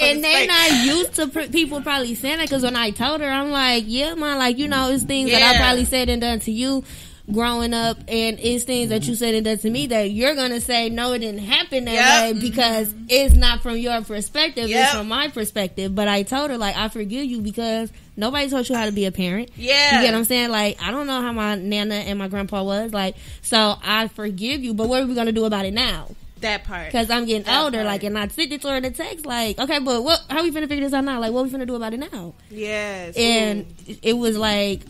and they not used to people probably saying that, because when I told her, I'm like, yeah, man, like, it's things that I probably said and done to you growing up, and it's things that you said and done to me that you're gonna say, no, it didn't happen that way, because it's not from your perspective, it's from my perspective. But I told her, like, I forgive you because nobody taught you how to be a parent. You get what I'm saying? Like, I don't know how my nana and my grandpa was, like, so I forgive you, but what are we gonna do about it now? That part. Because I'm getting older, like, and I sent it to her in the text, like, okay, but how we finna figure this out now? Like, what we finna do about it now? Yes. And it was like,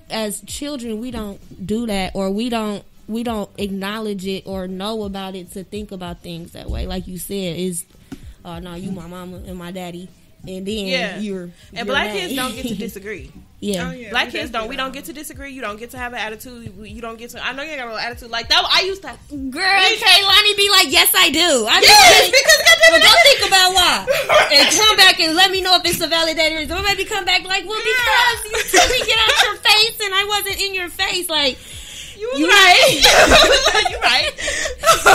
as children, we don't do that, or we don't acknowledge it or know about it to think about things that way. Like you said, is no, you my mama and my daddy, and then you're black kids don't get to disagree. Yeah. Oh, yeah, black kids don't. We don't get to disagree. You don't get to have an attitude. You don't get to. I know you ain't got no attitude like that. I used to. Girl, Kaylani be like, yes, I do. Because well, go think about why, and come back and let me know if it's a validated reason. Or maybe come back like, well, because you told me get out your face and I wasn't in your face, like. You right. You right.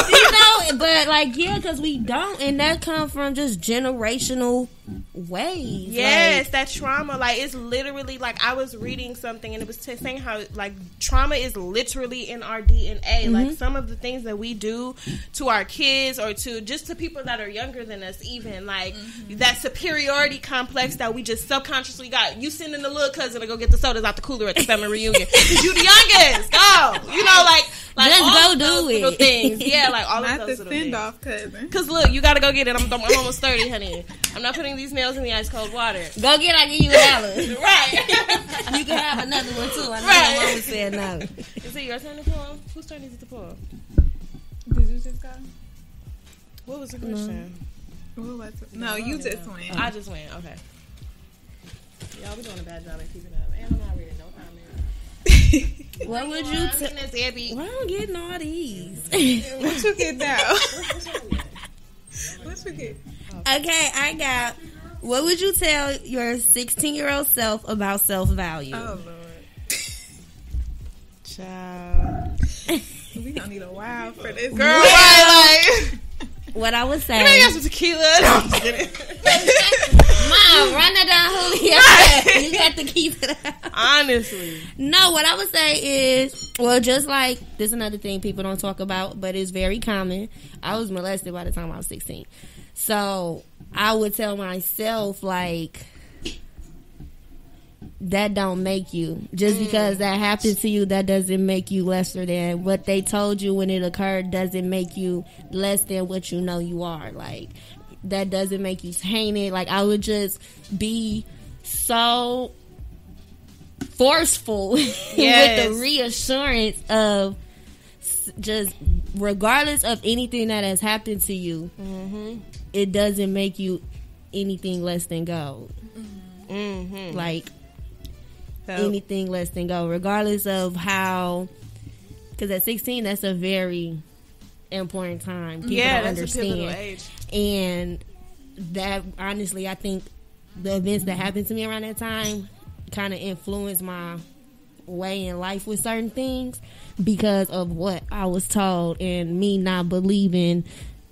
You know, but like, yeah, because we don't, and that comes from just generational ways. Yes, that trauma, like, it's literally, like, I was reading something and it was saying how, like, trauma is literally in our DNA. Like, some of the things that we do to our kids or to just to people that are younger than us, even, like, that superiority complex that we just subconsciously got. You sending the little cousin to go get the sodas out the cooler at the family reunion because you the youngest. Go. You know, like just all go do it. Little things. Yeah, like all Not of those the little things. send-off cousin. Because look, you got to go get it. I'm almost 30, honey. I'm not putting these nails in the ice cold water. Go get, I give you $1. Right. You can have another one too. I know Right. my mama said no. Is it your turn to pull? Whose turn is it to pull? Did you just go? What was the question? What was it? No, you just went. I just went. Okay. Y'all be doing a bad job at keeping up. And I'm not reading no comments. What would you tell? Why Why am I getting all these? What you get now? What you get? Okay, I got. What would you tell your 16-year-old self about self-value? Oh, Lord. Child. We don't need a while for this. Girl, why? Like, What I would say. you got some tequila. No, I'm just kidding. Mom, run it down, Julio. You got to keep it out. Honestly. No, what I would say is, well, just like, this is another thing people don't talk about, but it's very common. I was molested by the time I was 16. So, I would tell myself, like, that don't make you. Just because that happened to you, that doesn't make you lesser than. What they told you when it occurred doesn't make you less than what you know you are. Like, that doesn't make you tainted. Like, I would just be so forceful with the reassurance of just, regardless of anything that has happened to you, it doesn't make you anything less than gold. Like, anything less than gold, regardless of how, because at 16, that's a very important time. People don't understand. A pivotal age. And that, honestly, I think the events that happened to me around that time kind of influenced my way in life with certain things because of what I was told and me not believing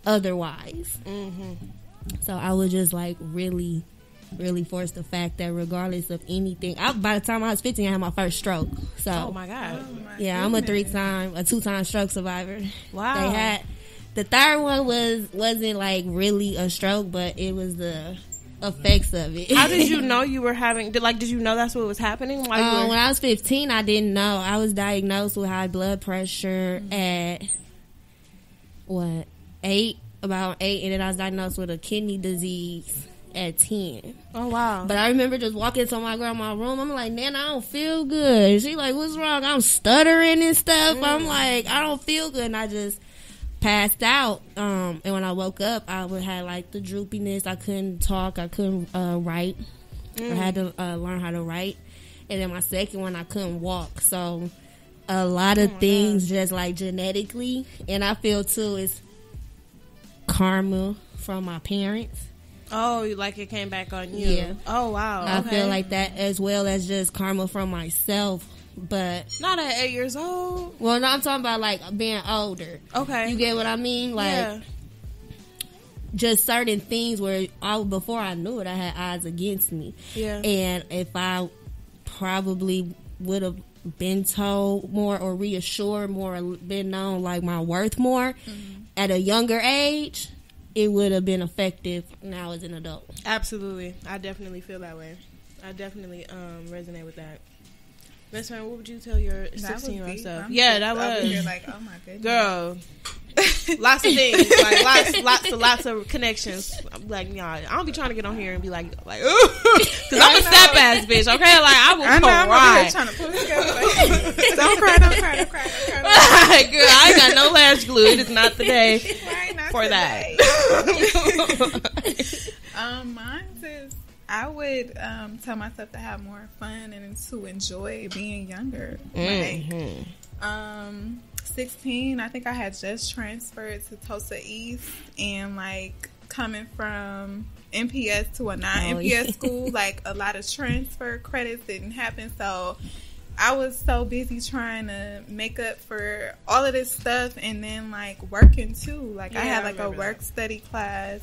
otherwise. So I was just like really force the fact that regardless of anything, by the time I was 15, I had my first stroke. So, oh my God. Yeah, I'm a 2-time stroke survivor. Wow. They had, the third one wasn't like really a stroke, but it was the effects of it. How did you know you were having, did you know that's what was happening? When I was 15, I didn't know. I was diagnosed with high blood pressure at, about 8, and then I was diagnosed with a kidney disease at 10. Oh wow. But I remember just walking to my grandma's room. I'm like, Nana, I don't feel good. She like, what's wrong? I'm stuttering and stuff. I'm like, I don't feel good. And I just passed out. And when I woke up, I would have like the droopiness. I couldn't talk. I couldn't write. I had to learn how to write. And then my second one, I couldn't walk. So a lot of things just like genetically. And I feel too it's karma from my parents. Oh, like it came back on you. Yeah. Oh, wow. I feel like that, as well as just karma from myself. But not at 8 years old. Well, no, I'm talking about like being older. Okay. You get what I mean? Like, just certain things where before I knew it, I had odds against me. Yeah. And if I probably would have been told more or reassured more or been known like my worth more at a younger age, it would have been effective now as an adult. Absolutely. I definitely feel that way. I definitely resonate with that. Best friend, what would you tell your 16-year-old self? Yeah, that was. You're like, oh my goodness. Girl. Lots of things, like lots of connections. Like, y'all, I don't be trying to get on here and be like, because I'm a step ass bitch. Okay, like I will cry. Trying to put it together. Like, don't cry. Like, girl, I ain't got no lash glue. It is not the day for that. Mine is I would tell myself to have more fun and to enjoy being younger. Mm-hmm. Like, 16, I think I had just transferred to Tulsa East, and like coming from MPS to a non-MPS school, like a lot of transfer credits didn't happen, so I was so busy trying to make up for all of this stuff, and then like working too. Like I had like a work study class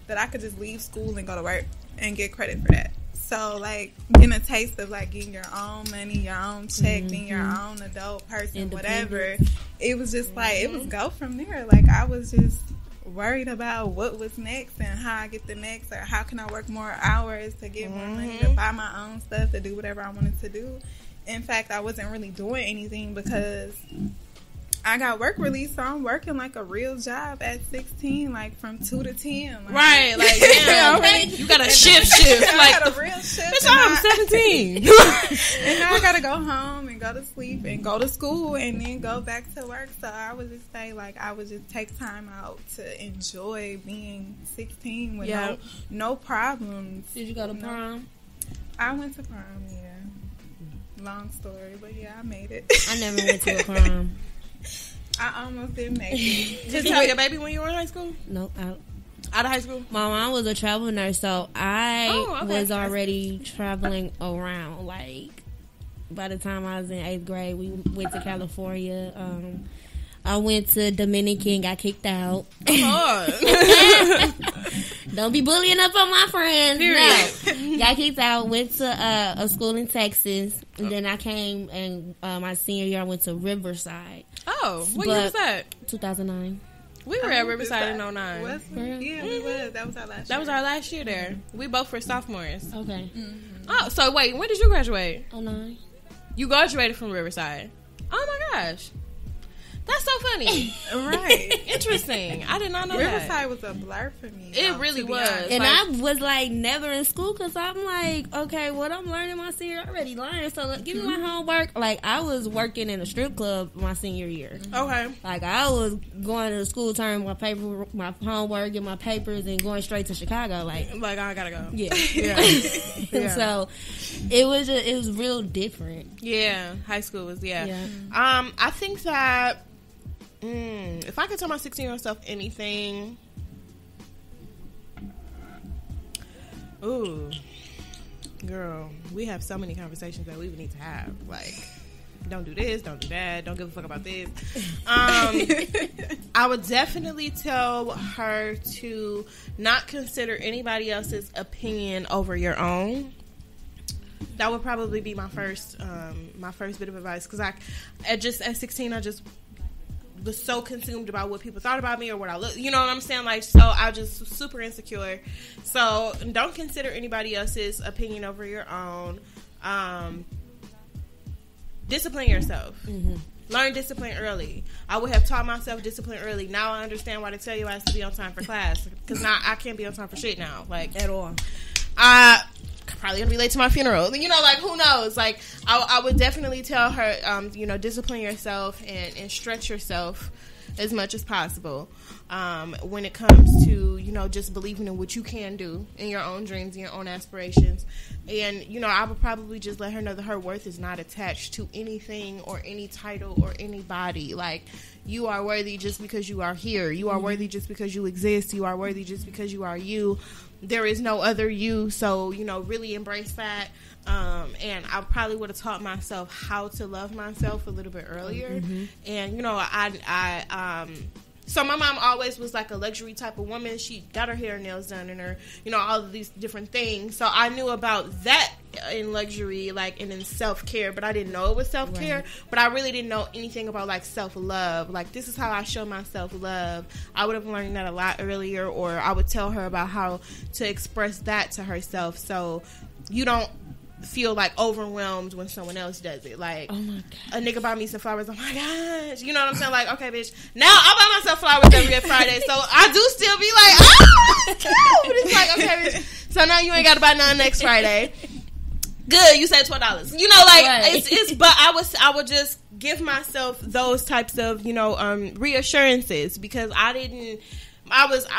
that I could just leave school and go to work and get credit for that. So, like, getting a taste of, like, getting your own money, your own check, being your own adult person, whatever. It was just, like, it was go from there. Like, I was just worried about what was next and how I get the next, or how can I work more hours to get more money to buy my own stuff, to do whatever I wanted to do. In fact, I wasn't really doing anything because I got work release, so I'm working like a real job at 16, like from 2 to 10. Like, right, like, damn, you got a shift. I Like, got a real shift. I'm 17. And now I got to go home and go to sleep and go to school and then go back to work. So I would just say, like, I would just take time out to enjoy being 16 with no problems. Did you go to prom? I went to prom, yeah. Long story, but yeah, I made it. I never went to a prom. I almost didn't make it. Did you have your baby when you were in high school? Nope. Out of high school? My mom was a travel nurse, so I was already traveling around. Like, by the time I was in 8th grade, we went to California. I went to Dominican, got kicked out. Don't be bullying up on my friends. No. Got kicked out, went to a school in Texas, and then I came, and my senior year I went to Riverside. Oh, what year was that? 2009. We were at Riverside in 09. Yeah, we was. That was our last year. That was our last year there. We both were sophomores. Okay. Oh, so wait, when did you graduate? 09. You graduated from Riverside. Oh my gosh. That's so funny. Right. Interesting. I did not know Riverside that. was a blur for me. It really was. And I was like never in school because I'm like, okay, what I'm learning my senior, I already learned. So give me my homework. Like I was working in a strip club my senior year. Okay. Like I was going to the school, turning my homework, and my papers, and going straight to Chicago. Like I gotta go. Yeah. Yeah. So it was real different. Yeah. High school was I think that. If I could tell my 16-year-old self anything, ooh, girl, we have so many conversations that we would need to have. Like, don't do this, don't do that, don't give a fuck about this. I would definitely tell her to not consider anybody else's opinion over your own. That would probably be my first bit of advice, because at 16, I just was so consumed about what people thought about me or what I look, you know what I'm saying? Like, so I just was super insecure. So don't consider anybody else's opinion over your own. Discipline yourself. Learn discipline early. I would have taught myself discipline early. Now I understand why they tell you I have to be on time for class, because now I can't be on time for shit now, like at all. Probably gonna be late to my funeral. You know, like, who knows? Like, I would definitely tell her, discipline yourself and stretch yourself as much as possible when it comes to, just believing in what you can do in your own dreams and your own aspirations. And, I would probably just let her know that her worth is not attached to anything or any title or anybody. Like, you are worthy just because you are here. You are worthy just because you exist. You are worthy just because you are you. There is no other you, so, really embrace that. And I probably would have taught myself how to love myself a little bit earlier. And, so my mom always was like a luxury type of woman. She got her hair and nails done and her, all of these different things. So I knew about that in luxury, like, and in self-care, but I didn't know it was self-care. Right. But I really didn't know anything about, like, self-love. Like, this is how I show myself love. I would have learned that a lot earlier, or I would tell her about how to express that to herself, so you don't feel like overwhelmed when someone else does it. Like, oh my God, a nigga bought me some flowers. Oh my gosh, you know what I'm saying? Like, okay, bitch. Now I buy myself flowers every Friday, so I do still be like, oh, cute. But it's like, okay, bitch. So now you ain't got to buy none next Friday. Good, you said $12. You know, like right. it's. But I would just give myself those types of, you know, reassurances, because I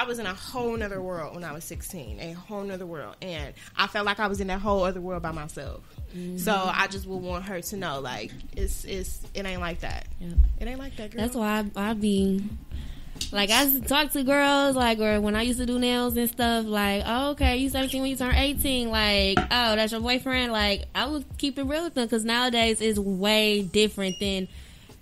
was in a whole nother world when I was 16, a whole nother world, and I felt like I was in that whole other world by myself. Mm-hmm. So I just would want her to know, like, it ain't like that. Yeah. It ain't like that, girl. That's why I be like, I used to talk to girls, like, or when I used to do nails and stuff, like, oh, okay, you 17 when you turn 18, like, oh, that's your boyfriend. Like, I would keep it real with them, because nowadays it's way different than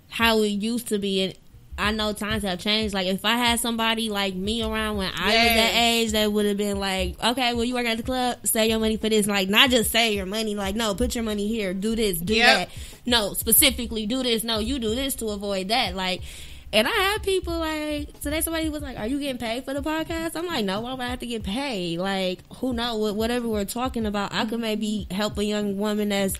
how it used to be. And I know times have changed. Like, if I had somebody like me around when I was that age, that would have been like, okay, well, you work at the club, save your money for this. Like, not just save your money. Like, no, put your money here. Do this. Do that. No, specifically do this. No, you do this to avoid that. Like, and I had people like, today somebody was like, are you getting paid for the podcast? I'm like, no, why would I have to get paid? Like, who knows? Whatever we're talking about, I could maybe help a young woman that's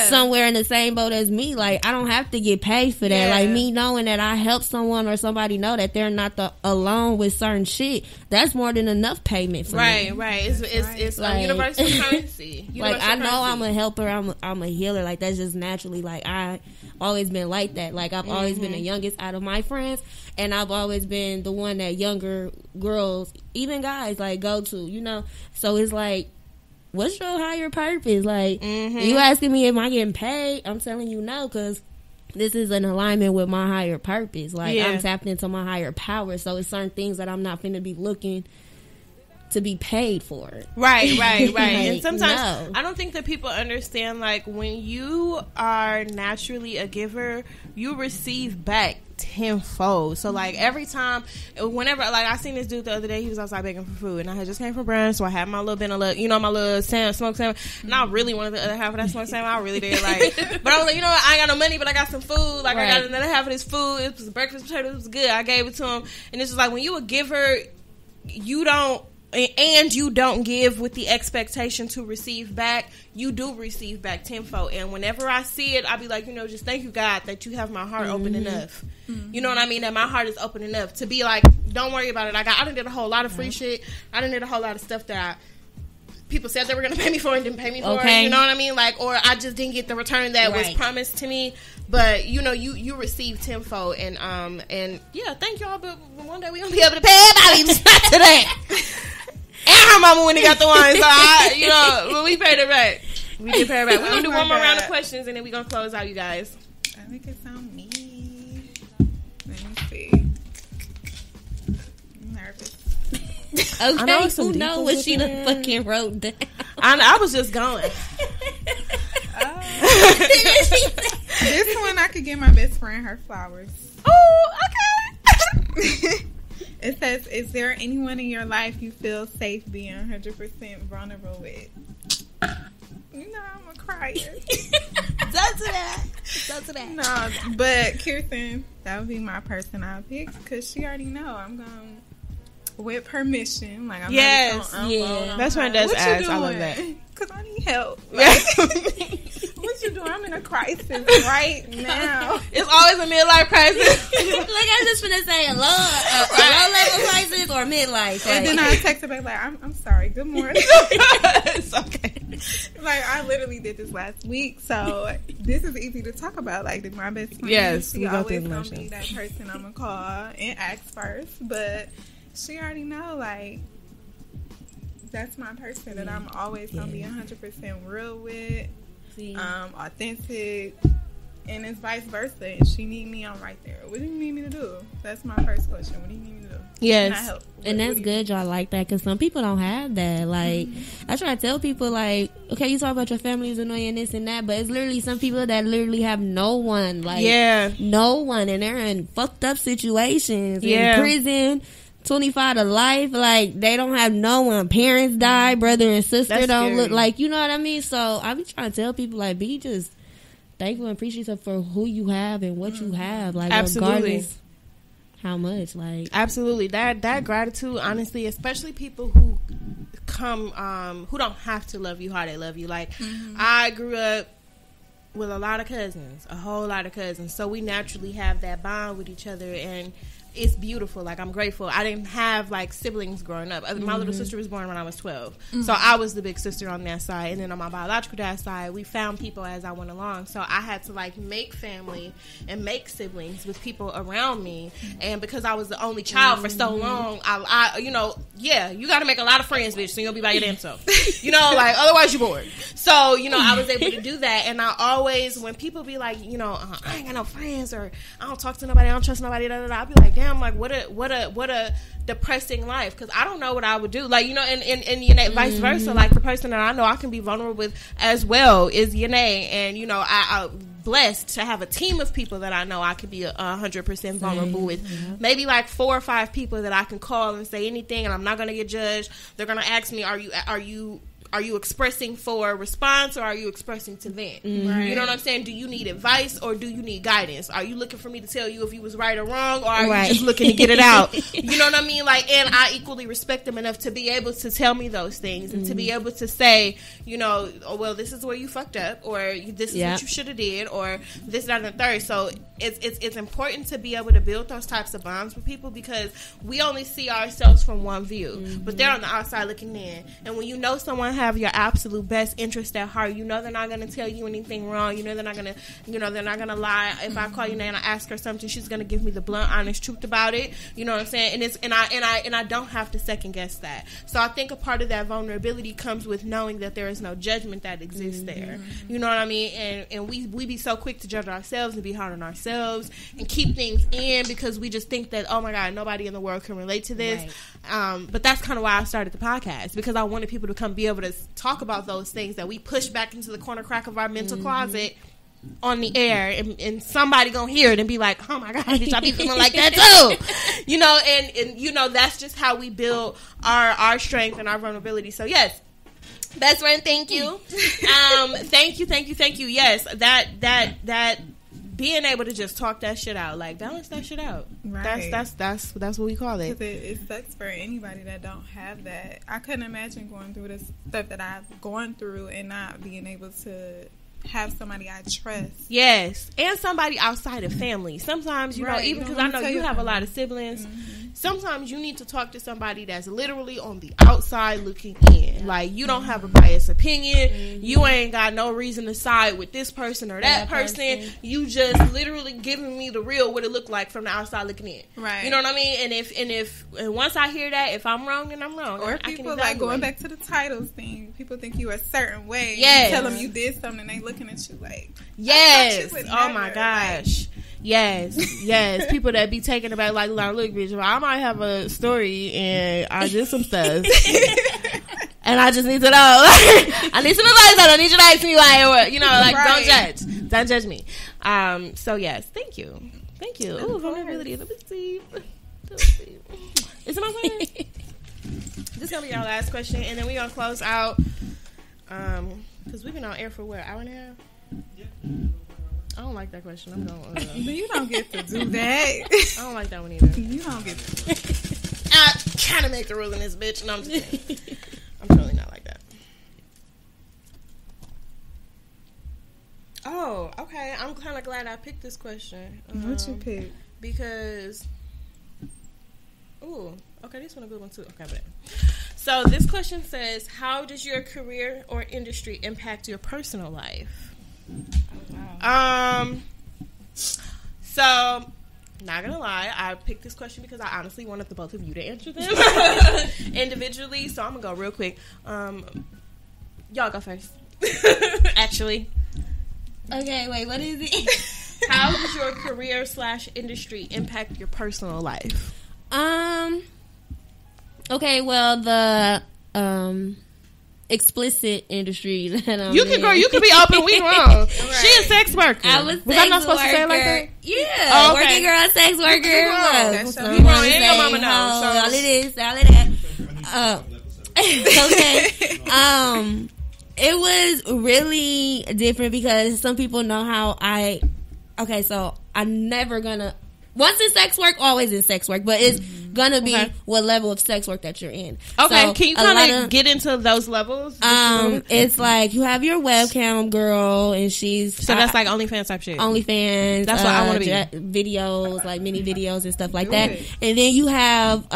somewhere in the same boat as me. Like, I don't have to get paid for that. Yeah. Like, me knowing that I help someone or somebody know that they're not alone with certain shit, that's more than enough payment for me. Right. It's like, universal currency. Like, I know I'm a helper. I'm a healer. Like, that's just naturally. Like, I always been like that. Like, I've always been the youngest out of my friends, and I've always been the one that younger girls, even guys, like, go to, you know. So it's like, what's your higher purpose? Like, you asking me, am I getting paid? I'm telling you no, because this is in alignment with my higher purpose. Like, I'm tapped into my higher power, so it's certain things that I'm not finna be looking to be paid for. Right. Like, And sometimes I don't think that people understand, like, when you are naturally a giver, you receive back tenfold. So, like, every time, whenever, like, I seen this dude the other day, he was outside begging for food, and I had just came from brunch, so I had my little bit of, you know, my little smoked salmon, and I really wanted the other half of that smoked salmon. I really did, like, but I was like, you know what, I ain't got no money, but I got some food, like, I got another half of this food. It was breakfast potatoes, it was good. I gave it to him, and it's just like, when you a giver, you don't give with the expectation to receive back, you do receive back tenfold. And whenever I see it, I'll be like, you know, just thank you, God, that you have my heart open enough. You know what I mean? That my heart is open enough to be like, don't worry about it. I done did a whole lot of free shit. I done did a whole lot of stuff that people said they were going to pay me for and didn't pay me for. You know what I mean? Like, or I just didn't get the return that was promised to me. But, you know, you receive tenfold. And yeah, thank y'all. But one day we gonna be able to pay everybody. Just not today. And her mama when he got the wine. So, you know, when we paid it back. We did pay it back. We're going to do one more round of questions, and then we're going to close out, you guys. I make it sound mean. Let me see. I'm nervous. Okay, who knows what she done fucking wrote down? I was just going. This one, I could give my best friend her flowers. Oh, okay. It says, is there anyone in your life you feel safe being 100% vulnerable with? You know, I'm a crier. Don't do that. No, but Kirsten, that would be my person I'll pick, because she already know I'm going with permission. Like, I'm not going to unload on That's her. when it does What ask. you I love doing? that. Because I need help. Like, what you doing? I'm in a crisis right now. It's always a midlife crisis. Like, I just finna say a low level crisis or midlife. And then I text her back like, I'm sorry. Good morning. It's okay. Like, I literally did this last week, so this is easy to talk about. Like, my best friend, yes, she always gonna be that person I'm gonna call and ask first, but she already know, like, that's my person that I'm always gonna be 100% real with, authentic, and it's vice versa. And she need me, I'm right there. What do you need me to do? That's my first question. What do you need me to do? Yes, Can I help? and that's good. Y'all like that, because some people don't have that. Like, I try to tell people, like, okay, you talk about your family is annoying, this and that, but it's literally some people that literally have no one. Like, no one, and they're in fucked up situations, in prison. 25 to life, like, they don't have no one. Parents die, brother and sister That's don't scary. look like, you know what I mean? So I be trying to tell people, like, be just thankful and appreciative for who you have and what you have, like, regardless how much, like, absolutely. That gratitude, honestly, especially people who who don't have to love you how they love you. Like, I grew up with a lot of cousins, a whole lot of cousins, so we naturally have that bond with each other, and it's beautiful. Like, I'm grateful. I didn't have like siblings growing up. My little sister was born when I was 12, so I was the big sister on that side. And then on my biological dad's side, we found people as I went along. So I had to like make family and make siblings with people around me. And because I was the only child for so long, I you know, you got to make a lot of friends, bitch, so you'll be by your damn self. You know, like, otherwise you're bored. So, you know, I was able to do that. And I always, when people be like, you know, I ain't got no friends, or I don't talk to nobody, I don't trust nobody, I'll be like, damn, like, what a depressing life, because I don't know what I would do. Like, you know, and you know, vice versa. Like, the person that I know I can be vulnerable with as well is Yanae, and you know, I'm blessed to have a team of people that I know I could be 100% vulnerable with. Maybe like 4 or 5 people that I can call and say anything, and I'm not gonna get judged. They're gonna ask me, are you expressing for a response, or are you expressing to vent? Right. You know what I'm saying? Do you need advice, or do you need guidance? Are you looking for me to tell you if you was right or wrong, or are you just looking to get it out? You know what I mean? Like, and I equally respect them enough to be able to tell me those things, and to be able to say, you know, oh, well, this is where you fucked up, or this is what you should have did, or this, that, and the third. So it's important to be able to build those types of bonds with people, because we only see ourselves from one view, but they're on the outside looking in. And when you know someone have your absolute best interest at heart, you know they're not going to tell you anything wrong. You know they're not going to, you know, they're not going to lie. If I call your name and I ask her something, she's going to give me the blunt, honest truth about it. You know what I'm saying? And I don't have to second guess that. So I think a part of that vulnerability comes with knowing that there is no judgment that exists there. You know what I mean? And we be so quick to judge ourselves and be hard on ourselves and keep things in, because we just think that, oh my God, nobody in the world can relate to this. Right. But that's kind of why I started the podcast, because I wanted people to come be able to talk about those things that we push back into the corner crack of our mental closet on the air, and somebody gonna hear it and be like, oh my God, bitch, I be feeling like that too. You know, and you know, that's just how we build our strength and our vulnerability. So yes, best friend, thank you. Thank you. Yes, that being able to just talk that shit out, like, balance that shit out. Right. That's what we call it. Because it sucks for anybody that don't have that. I couldn't imagine going through this stuff that I've gone through and not being able to have somebody I trust. Yes, and somebody outside of family. Sometimes, you know, even because I know you have a lot of siblings, sometimes you need to talk to somebody that's literally on the outside looking in. Like, you don't have a biased opinion. You ain't got no reason to side with this person or that person. You just literally giving me the real what it looked like from the outside looking in. Right. You know what I mean? And once I hear that, if I'm wrong, then I'm wrong. Or people, like, going back to the titles thing, people think you a certain way. Yes. You tell them you did something, they looking at you like, yes. Oh my gosh. Like, yes. People that be taken aback, like, look, bitch, I might have a story and I did some stuff. And I just need to know. I need some advice. I don't need you to ask me why, you know, like, don't judge me. So yes, thank you. Ooh, vulnerability. Let me see. Is it my turn? This is gonna be our last question, and then we're gonna close out. Because we've been on air for what, hour and a half? Yeah. I don't like that question. I'm going. But you don't get to do that. I don't like that one either. You don't get to. I kind of make the rule in this bitch. No, I'm just kidding. I'm totally not like that. Oh, okay. I'm kind of glad I picked this question. What you pick? Because. Ooh. Okay, this one a good one too. Okay, but. So this question says, how does your career or industry impact your personal life? Oh, wow. So, not gonna lie, I picked this question because I honestly wanted the both of you to answer them individually. So I'm gonna go real quick. Y'all go first. Actually. Okay, wait, what is it? How does your career / industry impact your personal life? Okay, well, the explicit industry that I'm you can go. You can be open. We wrong. Right. She a sex worker. Was I not supposed to say it like that? Yeah. Oh, okay. Working girl, sex worker. That's so you wrong. Ain't your mama know. All of this, all of that. Okay. It was really different because some people know how so I'm never gonna. Once in sex work, always in sex work. But it's gonna be what level of sex work that you're in. Okay, so can you kind of get into those levels? It's like you have your webcam girl, and she's that's like OnlyFans type shit. OnlyFans, that's what I want to be. Videos, like mini videos and stuff like that. And then you have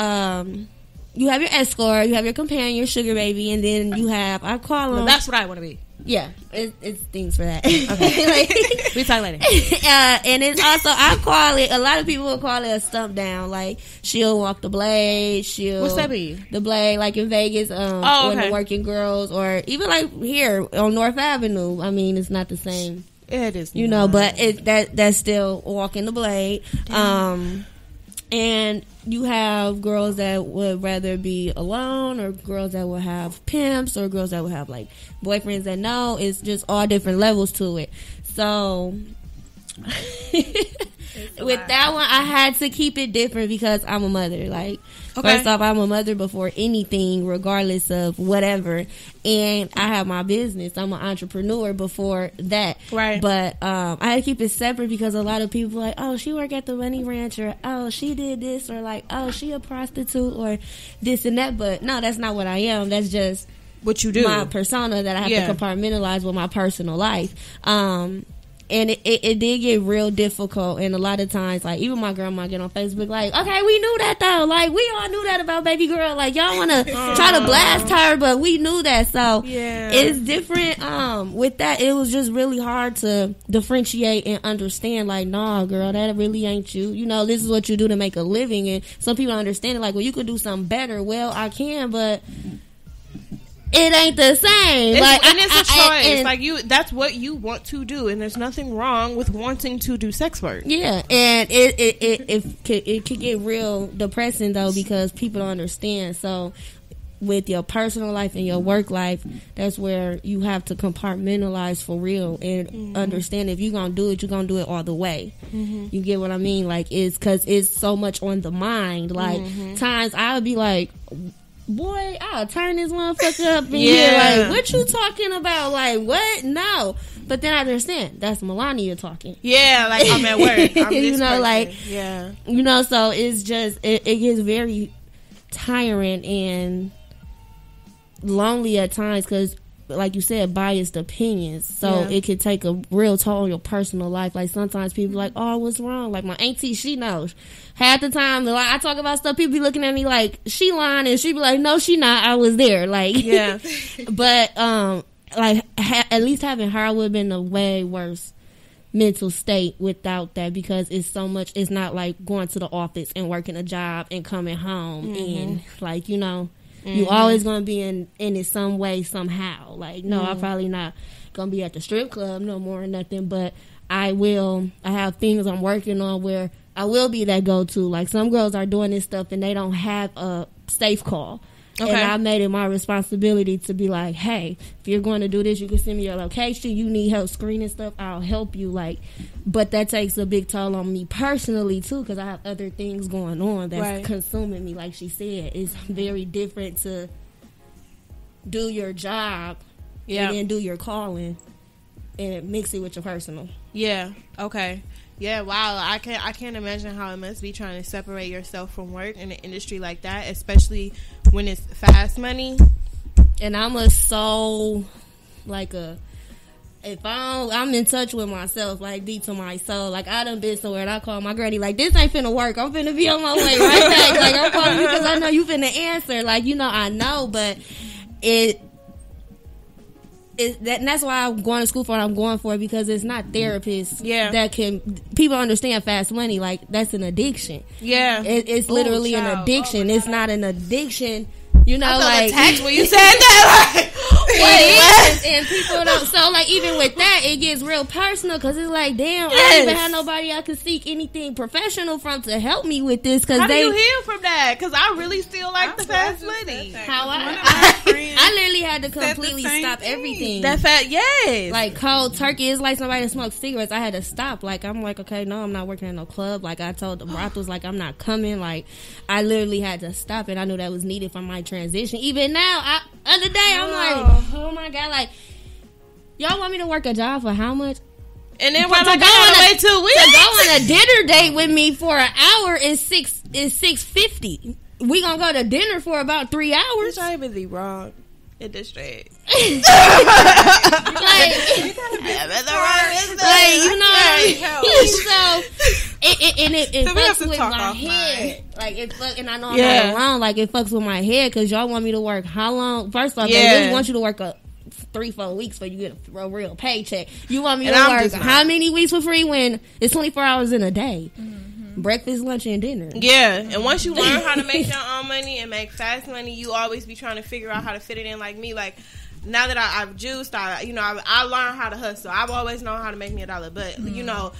your escort, you have your companion, your sugar baby, and then you have, I call them. That's what I want to be. Yeah, it's things for that. Okay. We talk later. And it's also, I call it, a lot of people will call it a stump down. Like, she'll walk the blade, what's that be? The blade, like in Vegas, when the working girls, or even like here on North Avenue. I mean, it's not the same. It is, you know, but that's still walking the blade. And you have girls that would rather be alone, or girls that will have pimps, or girls that will have like boyfriends that know. It's just all different levels to it. So with that one, I had to keep it different because I'm a mother. Like, first off, I'm a mother before anything, regardless of whatever. And I have my business. I'm an entrepreneur before that. Right. But I had to keep it separate because a lot of people are like, oh, she work at the Money Ranch, or oh, she did this, or like, oh, she a prostitute, or this and that. But no, that's not what I am. That's just what you do. My persona that I have to compartmentalize with my personal life. And it did get real difficult, and a lot of times, like, even my grandma get on Facebook like, okay, we knew that though, like, we all knew that about baby girl, like, y'all want to try to blast her, but we knew that. So it's different. With that, it was just really hard to differentiate and understand, like, nah, girl, that really ain't you. You know, this is what you do to make a living. And some people understand it, like, well, you could do something better. Well, I can, but it ain't the same. It's a choice. Like, that's what you want to do, and there's nothing wrong with wanting to do sex work. Yeah, and it could get real depressing though, because people don't understand. So with your personal life and your work life, that's where you have to compartmentalize for real and understand if you're gonna do it, you're gonna do it all the way. You get what I mean? Like, it's because it's so much on the mind. Like, times I would be like, boy, I'll turn this motherfucker up in here. Like, what you talking about? Like, what? No. But then I understand that's Melania talking. Yeah, like, I'm at work. I'm you know, person. like, you know, so it's just, it gets very tiring and lonely at times because, like you said, biased opinions. So it could take a real toll on your personal life. Like, sometimes people like, oh, what's wrong? Like, my auntie, she knows. Half the time, like, I talk about stuff, people be looking at me like, she lying, and she be like, no, she not. I was there. Like, but, like, at least having her would have been a way worse mental state without that, because it's so much. It's not like going to the office and working a job and coming home and, like, you know, you always gonna be in it some way, somehow. Like, no, I'm probably not gonna be at the strip club no more or nothing, but I have things I'm working on where I will be that go-to. Like, some girls are doing this stuff and they don't have a safe call. Okay. And I made it my responsibility to be like, hey, if you're going to do this, you can send me your location. You need help screening stuff, I'll help you. Like, but that takes a big toll on me personally too, because I have other things going on that's consuming me. Like she said, it's very different to do your job and then do your calling and mix it with your personal. Yeah. Okay. Yeah, wow. I can't imagine how it must be trying to separate yourself from work in an industry like that, especially when it's fast money. And I'm I'm in touch with myself, like, deep to my soul. Like, I done been somewhere and I call my granny, like, this ain't finna work. I'm finna be on my way right back. Like, I'm calling you because I know you finna answer. Like, you know, I know, but and that's why I'm going to school for what I'm going for, because it's not therapists that can. People understand fast money, like, that's an addiction. Yeah, it's literally an addiction. It's not an addiction. You know, I felt like attacked when you said that. Like, it is, and people don't. So, like, even with that, it gets real personal, because it's like, damn, I don't even have nobody I can seek anything professional from to help me with this. Cause how do you heal from that? Because I really still like the fast money. How I literally had to completely stop everything. That fat, yes. Like, cold turkey is like somebody that smokes cigarettes. I had to stop. Like, I'm like, okay, no, I'm not working at no club. Like, I told the brothels, like, I'm not coming. Like, I literally had to stop it. I knew that was needed for my transition. Even now, other day, I'm like, oh my God, like, y'all want me to work a job for how much? And then we're like, to go on a dinner date with me for an hour is $600. is $650. We gonna go to dinner for about 3 hours. I really wrong. It distracts. Like, you know what I mean? So, it fucks with my head. Like, and I know I'm not alone. Like, it fucks with my head because y'all want me to work how long? First off, they really want you to work 3-4 weeks before you get a real paycheck. You want me to work how many weeks for free when it's 24 hours in a day? Breakfast, lunch, and dinner. Yeah, and once you learn how to make your own money and make fast money, you always be trying to figure out how to fit it in. Like me, like now that I've juiced, I learned how to hustle. I've always known how to make me $1, but you know,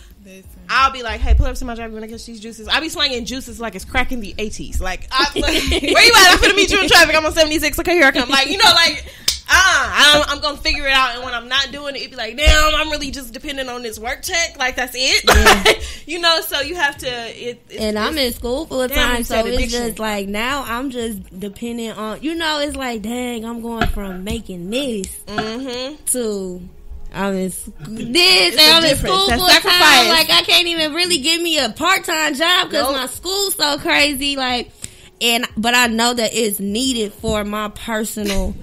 I'll be like, hey, pull up to my job, you want to get these juices? I be slanging juices like it's cracking the 80s. Like, where you at? I'm finna meet you in traffic. I'm on 76. Okay, here I come. Like, you know, like. I'm gonna figure it out, and when I'm not doing it, it'd be like, damn, I'm really just depending on this work check. Like, that's it. Yeah. You know, so you have to. And I'm in school full time, so it's just like now I'm just dependent on. You know, it's like, dang, I'm going from making this to. I'm in school full time. Like, I can't even really give me a part-time job because my school's so crazy. Like. But I know that it's needed for my personal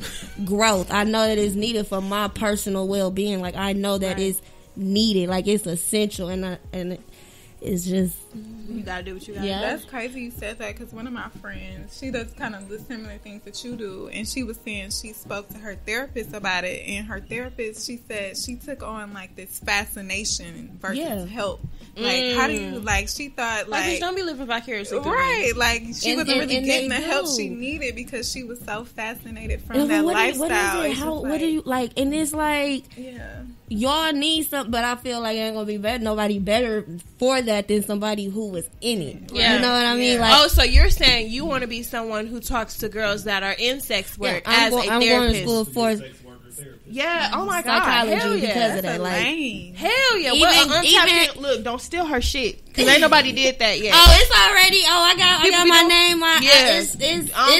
growth. I know that it's needed for my personal well-being. Like, I know that it's needed. Like, it's essential, and it's just you gotta do what you gotta do. That's crazy you said that because one of my friends, she does kind of the similar things that you do, and she was saying she spoke to her therapist about it, and her therapist, she said she took on like this fascination versus help. Like, how do you, like, she thought, like don't be living vicariously. Right, like, she wasn't really getting the help she needed because she was so fascinated from that lifestyle. What do you, like, and it's like, y'all need something, but I feel like it ain't gonna be better. Nobody better for that than somebody who was in it. Yeah. You know what I mean? Like, so you're saying you want to be someone who talks to girls that are in sex work as a therapist. I'm going to school for Yeah, oh my God, hell yeah. Because of that, like, hell yeah. Look, don't steal her shit because ain't nobody did that yet. It's already. I got my name. It's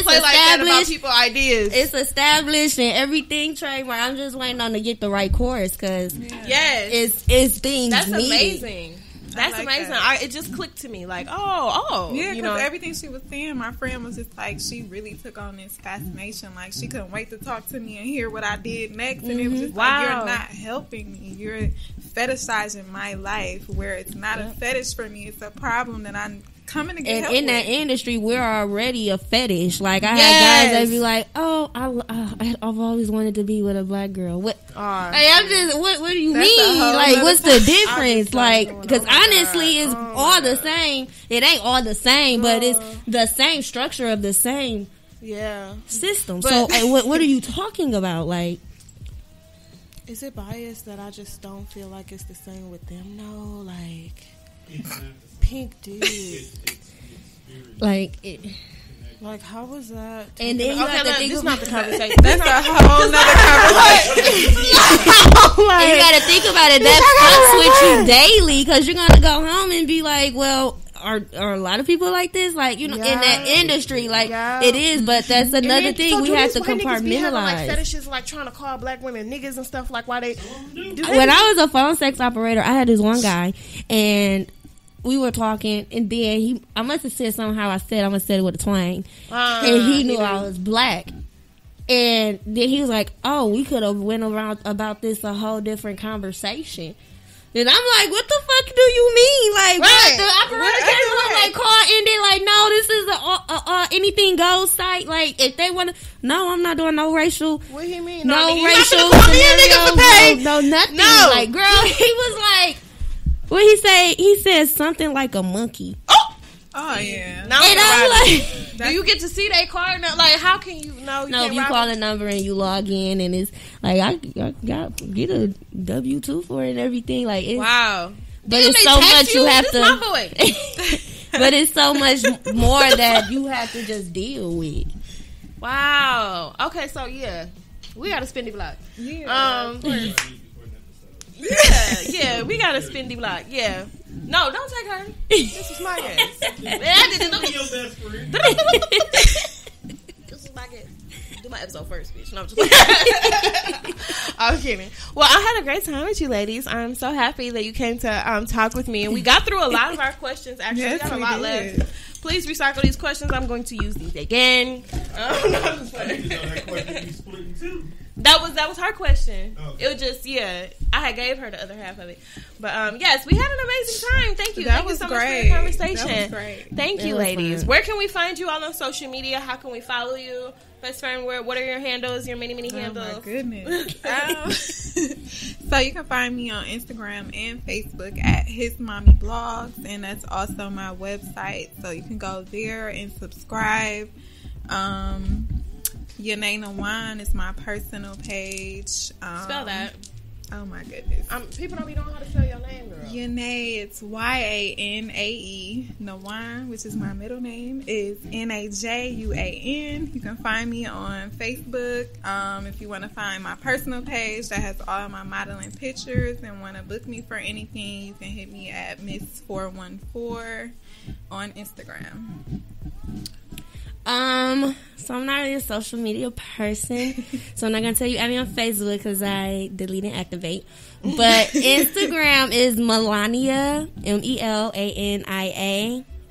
play like that about people ideas. It's established and everything trademark. I'm just waiting on to get the right chorus because it's things. That's needed. Amazing. That's like amazing. It just clicked to me, like, yeah, because everything she was saying, my friend was just like, she really took on this fascination. Like, she couldn't wait to talk to me and hear what I did next. And it was just like, you're not helping me. You're fetishizing my life, where it's not a fetish for me. It's a problem that I'm coming to get help in that industry, we're already a fetish. Like, I had guys that be like, I've always wanted to be with a black girl. What? I'm just, what do you mean? Like, what's the difference? Like, because honestly, it's all the same. It ain't all the same, but it's the same structure of the same system. But, so, what are you talking about? Like, is it biased that I just don't feel like it's the same with them? No, like, pink dude. Like, how was that? And then you have to think about the conversation. That's a whole nother conversation. And you got to think about it. That fucks with you daily because you're gonna go home and be like, well, are a lot of people like this? Like, you know, in that industry, like it is. But that's another thing. So we have to compartmentalize. Like fetishes, like trying to call black women niggas and stuff. Like, why they? When I was a phone sex operator, I had this one guy and. We were talking, and then I must have said something how I said, I'm going to say it with a twang. And he knew I was black. And then he was like, oh, we could have went around about this a whole different conversation. And I'm like, what the fuck do you mean? Like, what? The operator came like, call and they're like, no, this is a anything goes site. Like, if they want to, no, I'm not doing no racial. What do you mean? No racial scenarios. No, nothing. No. Like, girl, he was like, what he say? He said something like a monkey. Oh yeah. Now and I'm like, do you get to see their card? Like, how can you know? No, you call a number and you log in, and it's like I got get a W-2 for it and everything. Like, it's, wow. But it's so much you have to. But it's so much more that you have to just deal with. Wow. Okay, so we got a Spendy block. Yeah. Yeah, we got a Spendy block. Yeah. No, don't take her. This is my guest. This is my guest. Do my episode first, bitch. No, I'm just I'm kidding. Well, I had a great time with you ladies. I'm so happy that you came to talk with me. And we got through a lot of our questions. Actually, we got a lot left. Please recycle these questions. I'm going to use these again. That was her question. Okay. It was just, I had gave her the other half of it. But yes, we had an amazing time. Thank you. Thank you so much for the conversation. That was great. Thank you, ladies. Fun. Where can we find you all on social media? How can we follow you? Best friend, what are your handles, your many handles? Oh, my goodness. So you can find me on Instagram and Facebook at His Mommy Blogs, and that's also my website. So you can go there and subscribe. Yanae Nawan is my personal page. Spell that. Oh my goodness. People don't be knowing how to spell your name, girl. Yanae, it's Yanae. Nawan, which is my middle name, is Najuan. You can find me on Facebook. If you want to find my personal page that has all my modeling pictures and want to book me for anything, you can hit me at Miss414 on Instagram. So I'm not really a social media person, so I'm not gonna tell you add me on Facebook because I delete and activate. But Instagram is Melania, Melania,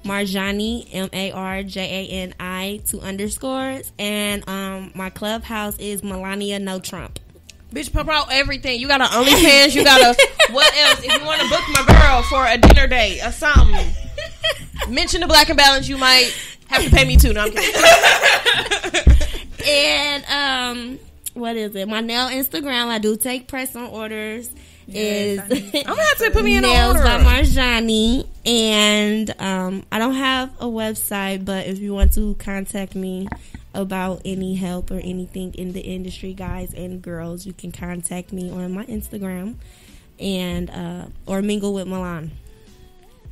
Marjani, Marjani, 2 underscores, and my clubhouse is Melania No Trump. Bitch, promote everything. You got an OnlyFans. You got a what else? If you want to book my girl for a dinner date or something, mention the Black and Balance. You might have to pay me too. No, I'm kidding. And what is it? My nail Instagram, I do take press on orders. Is I'm gonna have to put me in Nails order. by Marjani, and I don't have a website, but if you want to contact me about any help or anything in the industry, guys and girls, you can contact me on my Instagram and or Mingle with Milan.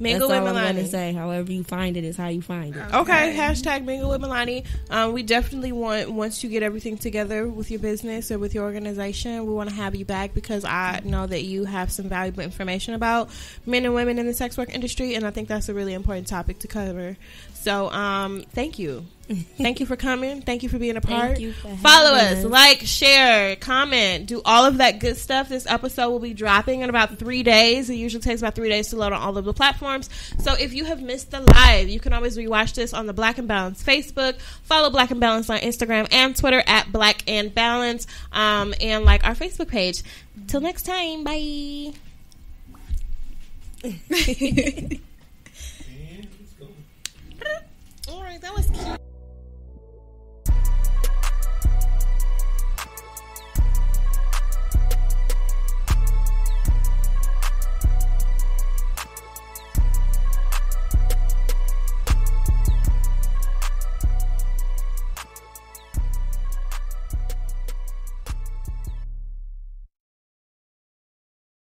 Mingle That's with all Milani. I'm going to say. However you find it is how you find it. Okay. Hashtag Mingle with Milani. We definitely want, once you get everything together with your business or with your organization, we want to have you back because I know that you have some valuable information about men and women in the sex work industry, and I think that's a really important topic to cover. So, thank you. Thank you for coming. Thank you for being a part. Thank you for Follow us, like, share, comment, do all of that good stuff. This episode will be dropping in about 3 days. It usually takes about 3 days to load on all of the platforms. So if you have missed the live, you can always rewatch this on the Black and Balance Facebook. Follow Black and Balance on Instagram and Twitter at Black and Balance, and like our Facebook page. Till next time, bye. All right, that was cute.